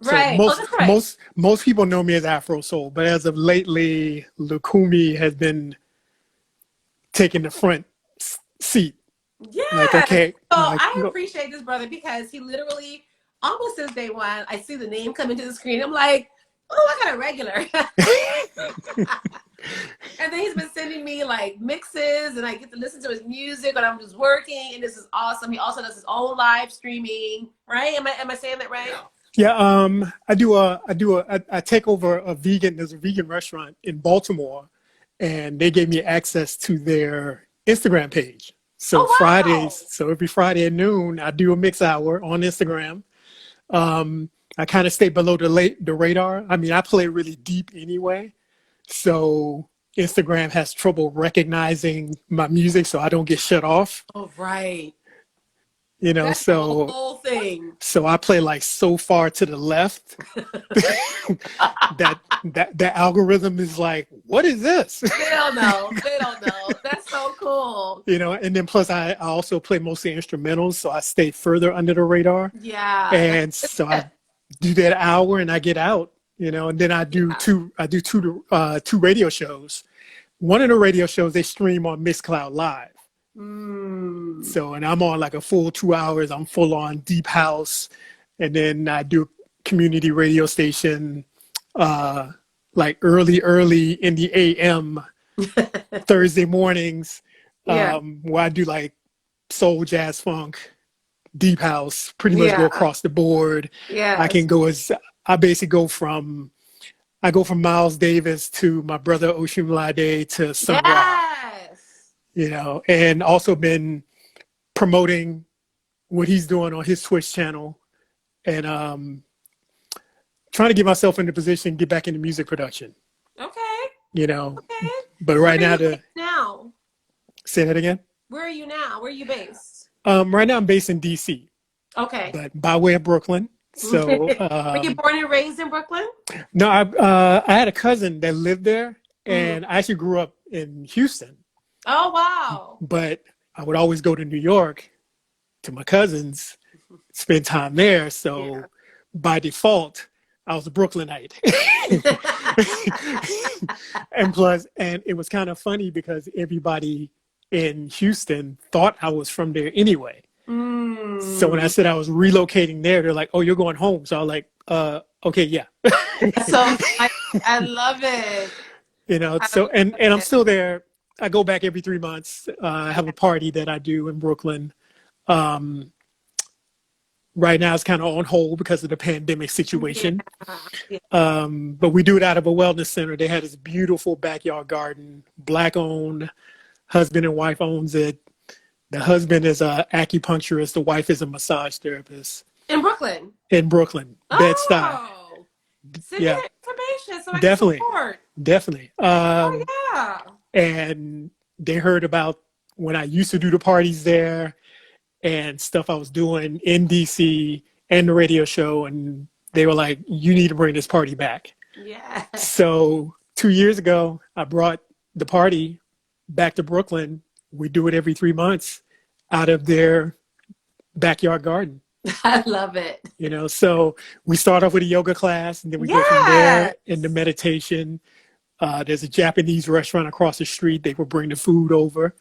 So Right. That's right. most people know me as Afro Soul, but as of lately, Lukumi has been taking the front seat. Yeah. Like, okay. So Like, I appreciate this brother because he literally, almost since day one, I see the name come into the screen. I'm like, oh, I got a regular. And then he's been sending me like mixes, and I get to listen to his music when I'm just working, and this is awesome. He also does his own live streaming, right? Am I saying that right? yeah, I take over there's a vegan restaurant in Baltimore, and they gave me access to their Instagram page. So Fridays, so every Friday at noon, I do a mix hour on Instagram. I kind of stay below the radar. I mean, I play really deep anyway, so Instagram has trouble recognizing my music, so I don't get shut off. Oh, right. You know, That's so the whole thing. So I play like so far to the left that algorithm is like, what is this? They don't know. They don't know. That's so cool. You know, and then plus I also play mostly instrumentals, so I stay further under the radar. Yeah. And so I do that hour and I get out, you know, and then I do two radio shows. One of the radio shows they stream on Mixcloud Live. So, and I'm on like a full 2 hours. I'm full on deep house, and then I do community radio station, like early in the AM Thursday mornings, where I do like soul, jazz, funk, deep house. Pretty much go across the board. Yeah, I basically go from Miles Davis to my brother Oshunlade to Sun Ra. You know, and also been promoting what he's doing on his Twitch channel, and trying to get myself in the position, get back into music production. Okay. You know, but right now say that again. Where are you now? Where are you based? Right now I'm based in DC. Okay. But by way of Brooklyn. So were you born and raised in Brooklyn? No, I had a cousin that lived there, and I actually grew up in Houston. Oh, wow. But I would always go to New York to my cousins, spend time there. So by default, I was a Brooklynite. and it was kind of funny because everybody in Houston thought I was from there anyway. So when I said I was relocating there, they're like, oh, you're going home. So I was like, okay, yeah. So I love it. You know, so, and I'm still there. I go back every 3 months. I have a party that I do in Brooklyn. Right now it's kind of on hold because of the pandemic situation. But we do it out of a wellness center. They had this beautiful backyard garden, Black owned, husband and wife owns it. The husband is an acupuncturist. The wife is a massage therapist. In Brooklyn? In Brooklyn, Bed-Stuy. Oh, send me that information so I Definitely. can support. Definitely. Yeah. And they heard about when I used to do the parties there and stuff I was doing in DC and the radio show. And they were like, you need to bring this party back. Yeah. So 2 years ago, I brought the party back to Brooklyn. We do it every 3 months out of their backyard garden. I love it. You know, so we start off with a yoga class, and then we go from there into meditation. There's a Japanese restaurant across the street. They will bring the food over.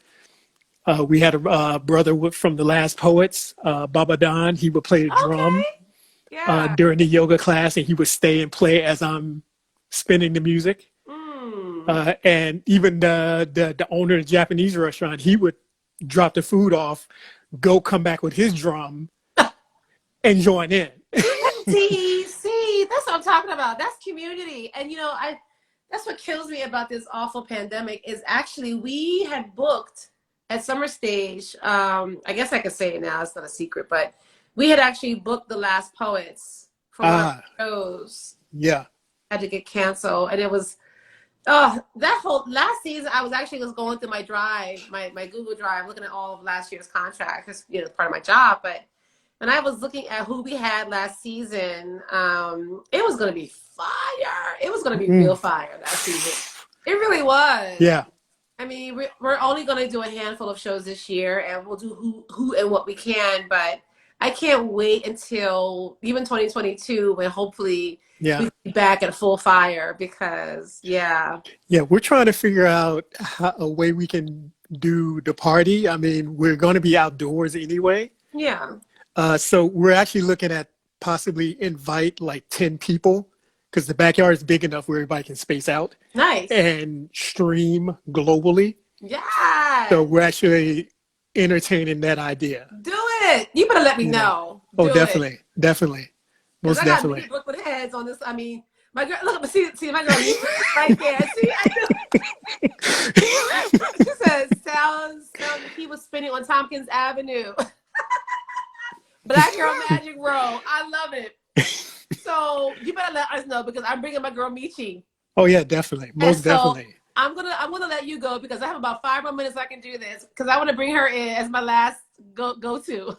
We had a brother from the Last Poets, Baba Don. He would play the drum during the yoga class, and he would stay and play as I'm spinning the music. And even the owner of the Japanese restaurant, he would drop the food off, come back with his drum, and join in. See, that's what I'm talking about. That's community. And you know, that's what kills me about this awful pandemic is actually we had booked at SummerStage. I guess I could say it now. It's not a secret, but we had actually booked the Last Poets for one of the shows. Yeah, had to get canceled, and it was. Oh, that whole last season, I was going through my drive, my Google Drive, looking at all of last year's contracts, because you know, it's part of my job. But when I was looking at who we had last season, it was going to be fire. It was going to be real fire last season. It really was. Yeah. I mean, we're only going to do a handful of shows this year, and we'll do who and what we can. But I can't wait until even 2022 when hopefully Yeah. we be back at full fire because Yeah, we're trying to figure out a way we can do the party. I mean, we're going to be outdoors anyway. yeah. So we're actually looking at possibly invite like 10 people because the backyard is big enough where everybody can space out Nice. and stream globally. Yeah. So we're actually entertaining that idea. Do it. You better let me know. Oh, Do definitely. it. Definitely. 'Cause Most I got definitely. many Brooklyn heads on this. I mean, my girl, look, see my girl right there. See, she says, sounds he was spinning on Tompkins Avenue. Black Girl Magic Row. I love it. So you better let us know because I'm bringing my girl Michi. Oh yeah, definitely. Most definitely. I'm gonna let you go because I have about 5 more minutes I can do this because I want to bring her in as my last go to.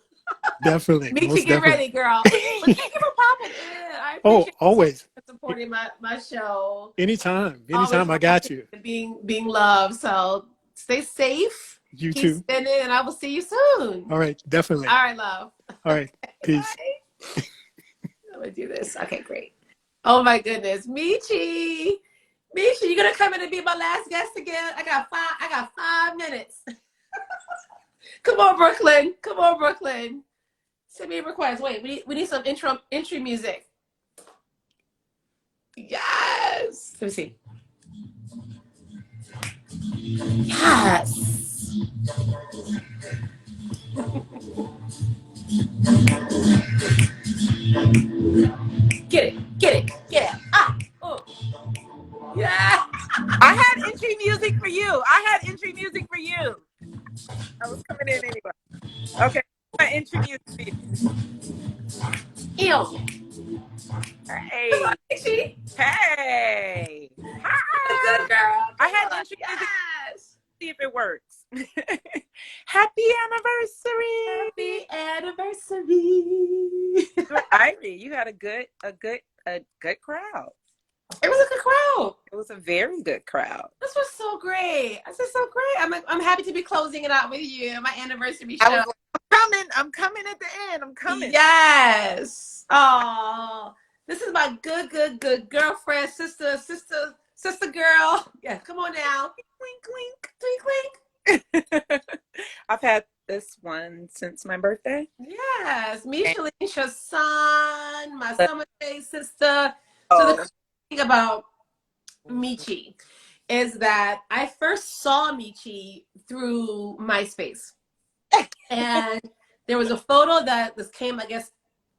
Definitely. Michi, Most get definitely. ready, girl. But thank you for popping in. I Oh, appreciate always. you supporting my show. Anytime. Always Anytime. I got you. being loved. So stay safe. You Keep too. spinning, and I will see you soon. All right. Definitely. All right, love. All right. Peace. Bye. I'm gonna do this. Okay, great. Oh my goodness, Michi, you're gonna come in and be my last guest again. I got 5 minutes. Come on, Brooklyn. Come on, Brooklyn. Send me a request. Wait, we need some entry music. Yes. Let me see. Yes. Get it. Yeah. Ah. Oh. Yeah. I had entry music for you. I was coming in anyway. Okay. My entry music for you. Ew. Hey. Come on, Michi. Hey. Hi. Good girl. I had Come on. entry music. Yes. See if it works. Happy anniversary. Happy anniversary. Ailey, you had a good crowd. It was a good crowd. It was a very good crowd. This was so great. This is so great. I'm happy to be closing it out with you. My anniversary I show. was like, I'm coming at the end. I'm coming. Yes. Oh, this is my good girlfriend, sister girl. Yeah, come on now. Wink, Twink. I've had this one since my birthday. Yes, Misha Lenisha's son, my SummerStage sister. So the thing about Michi is that I first saw Michi through MySpace. And there was a photo that this came, I guess,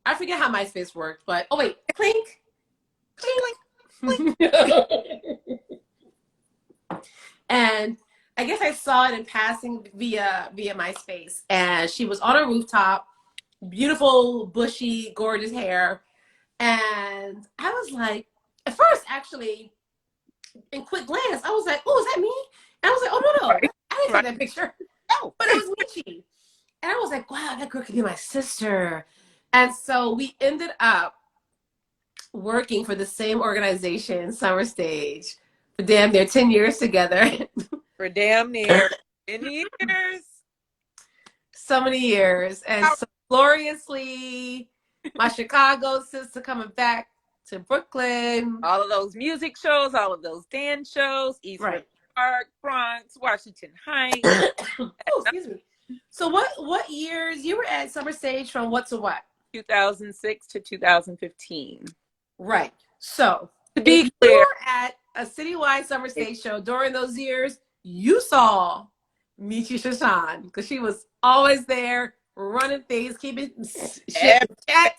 I forget how MySpace worked, but oh wait, clink. And I guess I saw it in passing via MySpace, and she was on a rooftop, beautiful, bushy, gorgeous hair, and I was like, at first, actually, in quick glance, I was like, "Oh, is that me?" And I was like, "Oh no, I didn't take that picture." No, but it was Michi, and I was like, "Wow, that girl could be my sister." And so we ended up working for the same organization, SummerStage, for damn near 10 years together. For damn near 10 years. So many years. And so gloriously, my Chicago sister coming back to Brooklyn. All of those music shows, all of those dance shows, East Park, Bronx, Washington Heights. Oh, excuse me. So what years you were at SummerStage from what to what? 2006 to 2015. Right. So to be clear, you were at a citywide SummerStage show during those years, you saw Michi Shashan because she was always there running things, keeping shit check.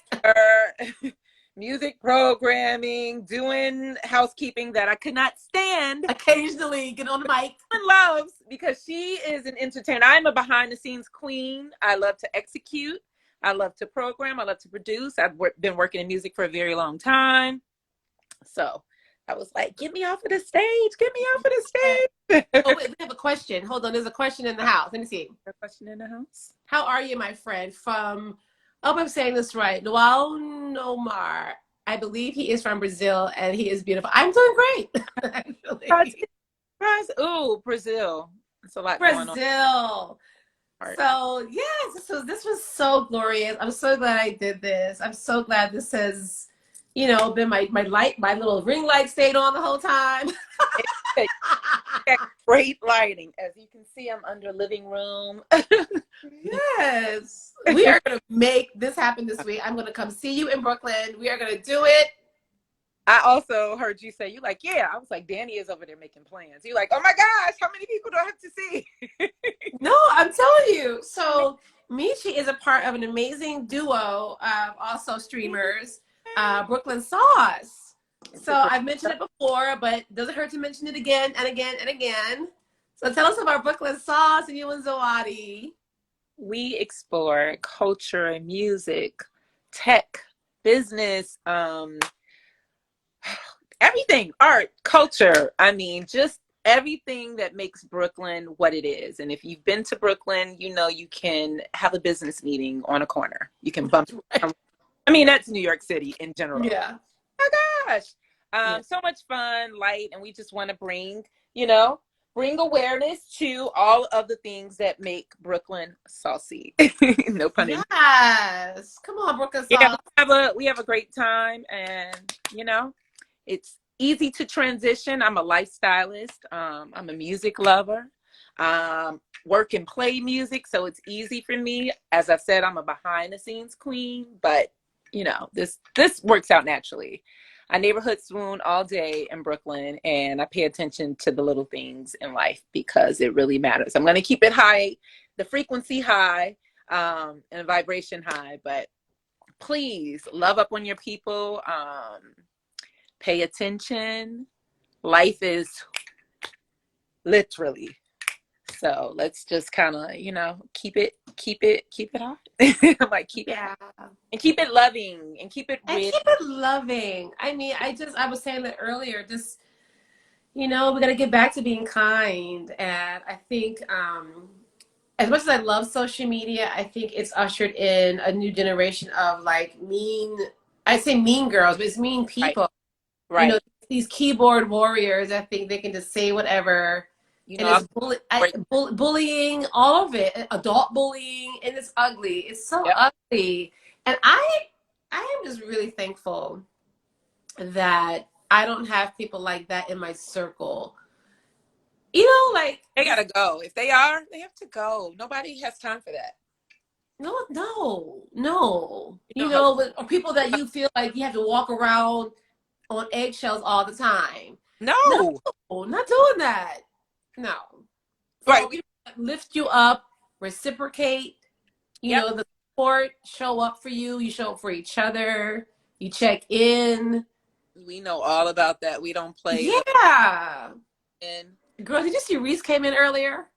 Music programming, doing housekeeping that I could not stand. Occasionally get on the mic. Loves because she is an entertainer. I'm a behind the scenes queen. I love to execute. I love to program. I love to produce. I've been working in music for a very long time. So I was like, get me off of the stage. Get me off of the stage. Oh, wait, we have a question. Hold on. There's a question in the house. Let me see. A question in the house? How are you, my friend? From, I hope I'm saying this right, Noel Nomar. I believe he is from Brazil, and he is beautiful. I'm doing great. Oh, Brazil. It's a lot going on. Brazil. So yes, so this was so glorious. I'm so glad I did this. I'm so glad this has, been my little ring light stayed on the whole time. Great lighting. As you can see, I'm under living room. Yes. We are going to make this happen this week. I'm going to come see you in Brooklyn. We are going to do it. I also heard you say, yeah. I was like, Danny is over there making plans. You're like, oh my gosh, how many people do I have to see? No, I'm telling you. So Michi is a part of an amazing duo of also streamers, Brooklyn Sauce. So I've mentioned it before, but it doesn't hurt to mention it again and again and again. So tell us about Brooklyn Sauce and you and Zawadi. We explore culture, music, tech, business, everything, art, culture. I mean, just everything that makes Brooklyn what it is. And if you've been to Brooklyn, you can have a business meeting on a corner. You can bump. I mean, that's New York City in general. Yeah. Oh my gosh. So much fun, light, and we just want to bring awareness to all of the things that make Brooklyn saucy. No pun intended. Yes. Come on, Brooklyn Sauce. Yeah, we have a great time, and it's easy to transition. I'm a lifestylist. I'm a music lover. Work and play music, so it's easy for me. As I've said, I'm a behind the scenes queen, but this works out naturally. I neighborhood swoon all day in Brooklyn, and I pay attention to the little things in life because it really matters. I'm going to keep it high, the frequency high, and the vibration high, but please love up on your people. Pay attention. Life is literally. So let's just kind of, keep it hot. I'm like, keep it hot. And keep it loving and keep it real. And keep it loving. I mean, I was saying that earlier, just, we got to get back to being kind. And I think, as much as I love social media, I think it's ushered in a new generation of I say mean girls, but it's mean people. Right. These keyboard warriors, I think they can just say whatever. And it's bullying, all of it, adult bullying, and it's ugly. It's so ugly. And I am just really thankful that I don't have people like that in my circle. They gotta go. If they are, they have to go. Nobody has time for that. No. Or people that you feel like you have to walk around on eggshells all the time. No, not doing that. No. Right. So we lift you up, reciprocate, the support, show up for you. You show up for each other. You check in. We know all about that. We don't play. Yeah. Girl, did you see Reese came in earlier?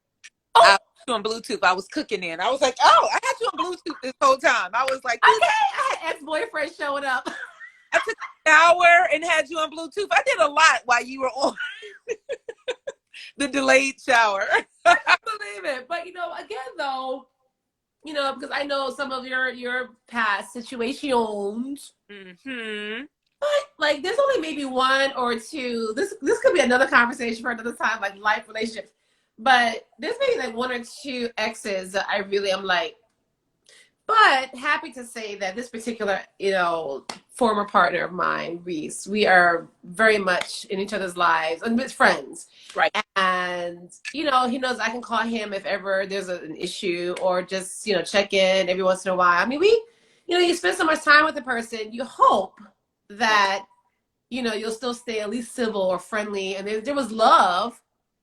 Oh. I was on Bluetooth. I was cooking in. I was like, I had you on Bluetooth this whole time. I was like, okay. I had ex-boyfriend showing up. I took a shower and had you on Bluetooth. I did a lot while you were on. The delayed shower. I believe it. But again though, because I know some of your past situations. Mm-hmm. But there's only maybe one or two. This could be another conversation for another time, like life relationships. But there's maybe one or two exes that I really am like. But happy to say that this particular, former partner of mine, Reese, we are very much in each other's lives and with friends. Right. And, he knows I can call him if ever there's an issue or just, check in every once in a while. I mean, you spend so much time with the person, you hope that, you'll still stay at least civil or friendly. And there was love.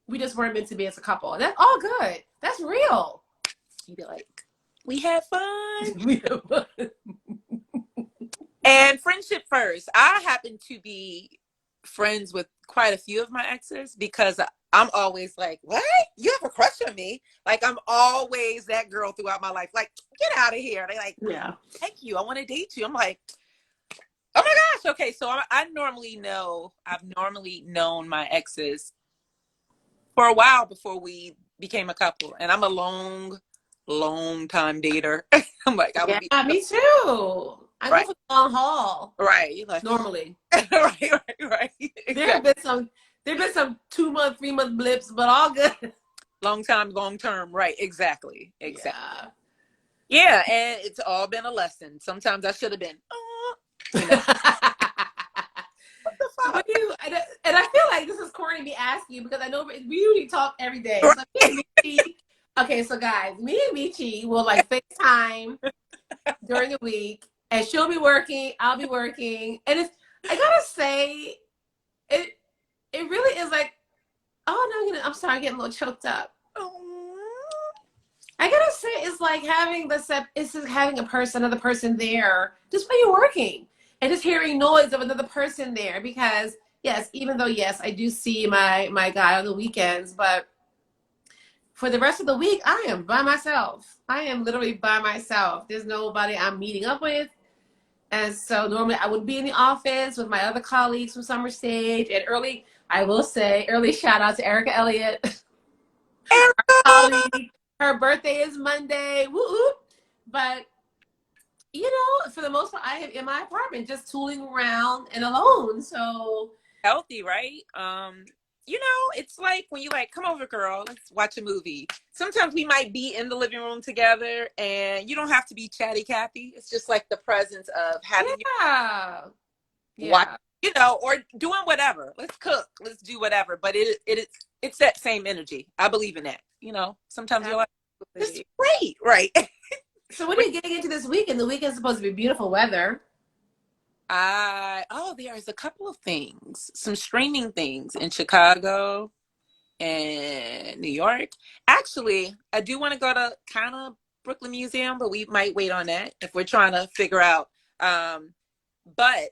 We just weren't meant to be as a couple. And that's all good. That's real. You'd be like, we had fun. And friendship first. I happen to be friends with quite a few of my exes because I'm always like, what? You have a crush on me? I'm always that girl throughout my life. Like, get out of here. They thank you. I want to date you. I'm like, oh my gosh. Okay. So I've normally known my exes for a while before we became a couple. And I'm a long time dater. I'm like, me too. I go for the long haul. Right. Normally. right. There have been some 2-month, 3-month blips, but all good. Long time, long term. Right. Exactly. Yeah. And it's all been a lesson. Sometimes I should have been, you know. What do you, and I feel like this is corny me asking you because I know we usually talk every day. So me and Michi, okay, so guys, me and Michi will like FaceTime during the week, and she'll be working, I'll be working, and it's, I gotta say, it really is like, oh no, I'm sorry, I'm getting a little choked up. I gotta say, it's like having having another person there just when you're working. And just hearing noise of another person there, because yes, even though yes, I do see my guy on the weekends, but for the rest of the week, I am by myself. I am literally by myself. There's nobody I'm meeting up with. And so normally I would be in the office with my other colleagues from SummerStage. And early shout out to Erica Elliott. Our colleague, her birthday is Monday. Woo-hoo. But you know, for the most part, I am in my apartment just tooling around and alone. So healthy, right? You know, it's like when you like, come over, girl, let's watch a movie. Sometimes we might be in the living room together and you don't have to be chatty Cathy. It's just like the presence of having watch, you know, or doing whatever. Let's cook, let's do whatever. But it's that same energy. I believe in that. You know, sometimes you're like, this is great, right? So what are you getting into this weekend? The weekend's supposed to be beautiful weather. There's a couple of things, some streaming things in Chicago and New York. Actually, I do want to go to kind of Brooklyn Museum, but we might wait on that if we're trying to figure out. But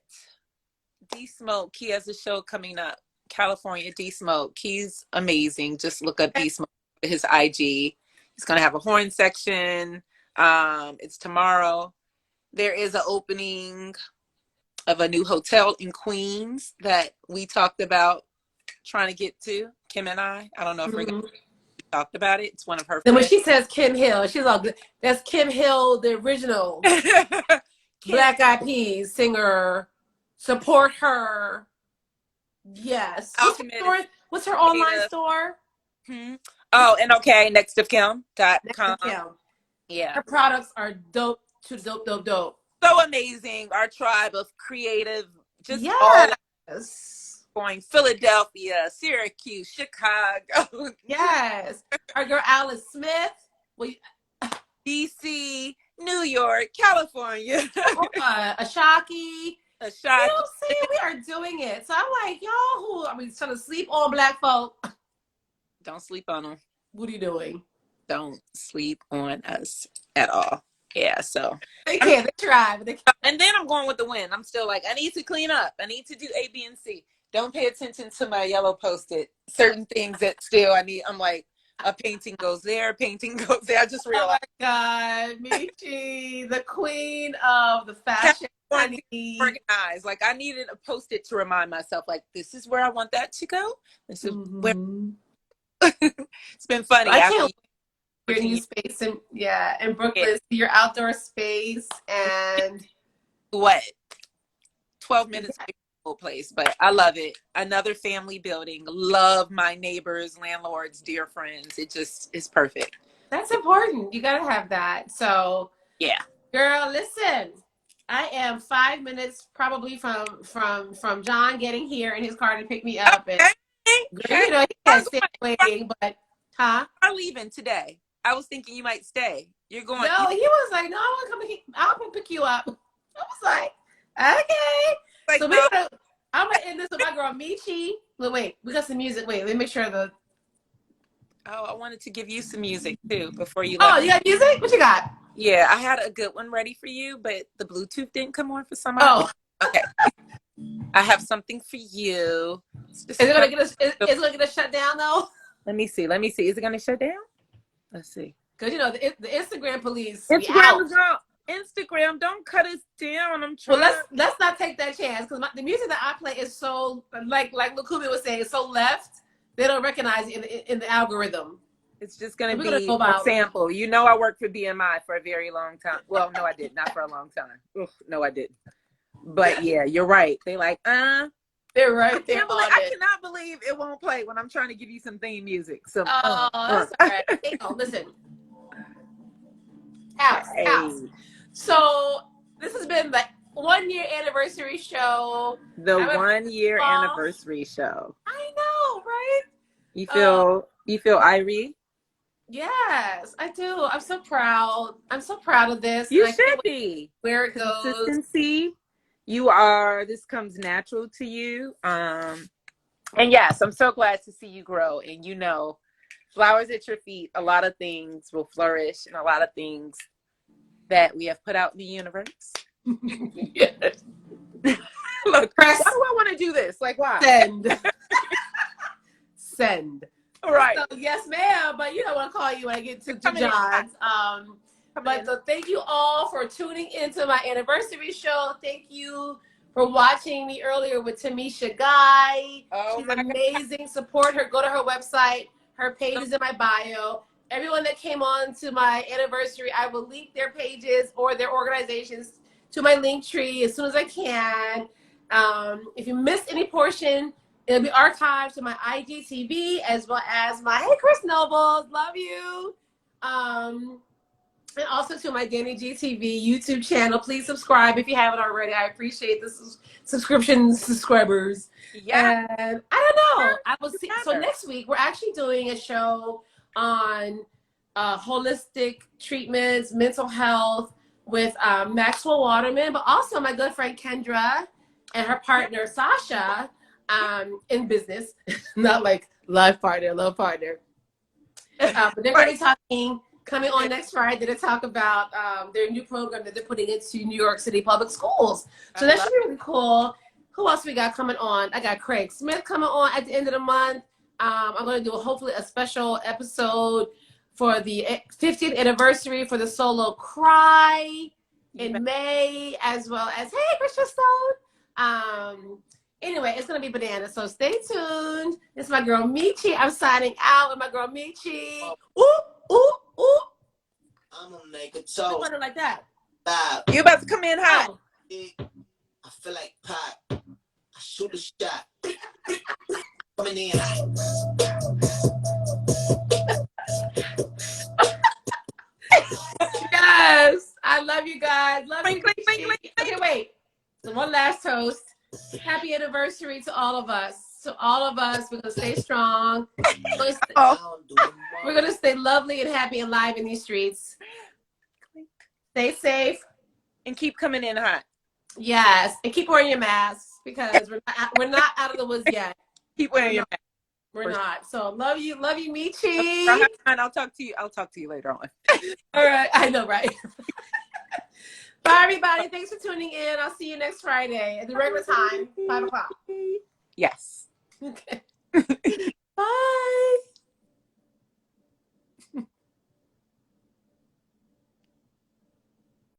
D Smoke, he has a show coming up, California D Smoke. He's amazing. Just look up D Smoke, his IG. He's going to have a horn section. It's tomorrow. There is an opening of a new hotel in Queens that we talked about trying to get to, Kim and I. I don't know if we're going to talk about it. It's one of her friends. And when she says Kim Hill, she's all good. That's Kim Hill, the original Black Eyed Peas singer. Support her. Yes. What's her online store? Oh, and okay, nextofkim.com. Next of Kim. Yeah. Her products are dope. Dope. So amazing. Our tribe of creative, just all going Philadelphia, Syracuse, Chicago. Yes. Our girl Alice Smith. DC, New York, California. Ashaki. You know what I'm saying? We are doing it. So I'm like, y'all who are we trying to sleep on Black folk? Don't sleep on them. What are you doing? Don't sleep on us at all. Yeah, so they can't. They try, but they can't. And then I'm going with the wind. I'm still like, I need to clean up. I need to do A, B, and C. Don't pay attention to my yellow Post-it. Certain things that still I need. I'm like, a painting goes there, a painting goes there. I just realized. Oh my God, Michi, the queen of the fashion. Organized. Like I needed a Post-it to remind myself, like, this is where I want that to go. This is where. It's been funny. I can't your new space in Brooklyn, your outdoor space and 12 minutes from the old place, but I love it. Another family building. Love my neighbors, landlords, dear friends. It just is perfect. That's important. You gotta have that. So yeah, girl, listen. I am 5 minutes probably from John getting here in his car to pick me up, and girl, you know he can't stay waiting, but I'm leaving today. I was thinking you might stay. You're going. No, he was like, no, I'll come pick you up. I was like, okay. Like, so I'm gonna end this with my girl Michi. Wait, we got some music. Wait, let me make sure I wanted to give you some music too before you left. Oh, you got music? What you got? Yeah, I had a good one ready for you, but the Bluetooth didn't come on for some reason. Oh. Okay. I have something for you. Is it gonna get us shut down though? Let me see. Is it gonna shut down? Let's see. Because, you know, the Instagram police. Instagram, don't cut us down. I'm trying. Well, let's not take that chance because the music that I play is so, like Lukumi was saying, it's so left, they don't recognize it in the algorithm. It's just going to be a sample. You know, I worked for BMI for a very long time. Well, no, I did. Not for a long time. Ugh, no, I didn't. But yeah, you're right. They like, They're right I there on I it. cannot believe it won't play when I'm trying to give you some theme music. So, Oh, that's all right. Hey, oh, listen. House. So this has been the 1 year anniversary show. The 1 year anniversary show. I know, right? You feel Irie? Yes, I do. I'm so proud. I'm so proud of this. You should be. Where it goes. Consistency. You are. This comes natural to you. And yes, I'm so glad to see you grow. And you know, flowers at your feet. A lot of things will flourish, and a lot of things that we have put out in the universe. Yes. Look, why do I want to do this? Like, why? Send. Right. So, yes, ma'am. But you know what I call you when I get to John's. So thank you all for tuning into my anniversary show. Thank you for watching me earlier with Tamisha Guy. She's amazing. Support her. Go to her website. Her page is in my bio. Everyone that came on to my anniversary, I will link their pages or their organizations to my link tree as soon as I can. If you missed any portion, it'll be archived to my IGTV as well as my Hey Chris Nobles, love you. And also to my Danni Gee TV YouTube channel. Please subscribe if you haven't already. I appreciate the subscribers. Yeah. And I don't know. I will see. So next week we're actually doing a show on holistic treatments, mental health with Maxwell Waterman, but also my good friend Kendra and her partner Sasha in business, not like life partner, love partner. But they're going to be talking. Coming on next Friday to talk about their new program that they're putting into New York City public schools. So that should be really cool. Who else we got coming on? I got Craig Smith coming on at the end of the month. I'm going to do hopefully a special episode for the 50th anniversary for the solo Cry in May, as well as, hey, Christian Stone. Anyway, it's going to be bananas. So stay tuned. This is my girl Michi. I'm signing out with my girl Michi. Ooh, ooh. Ooh. I'm gonna make a toast. Like that. You about to come in hot. I feel like pop. I shoot a shot. Coming in. Yes. I love you guys. Love you. Okay, wait. So one last toast. Happy anniversary to all of us. To all of us, we're going to stay strong. We're going to stay lovely and happy and live in these streets. Stay safe. And keep coming in hot. Yes. And keep wearing your masks because we're not out of the woods yet. Keep wearing your mask. We're not. So love you, Michi. I'll talk to you later on. All right. I know, right? Bye, everybody. Thanks for tuning in. I'll see you next Friday at the regular time, 5 o'clock. Yes. Okay. Bye.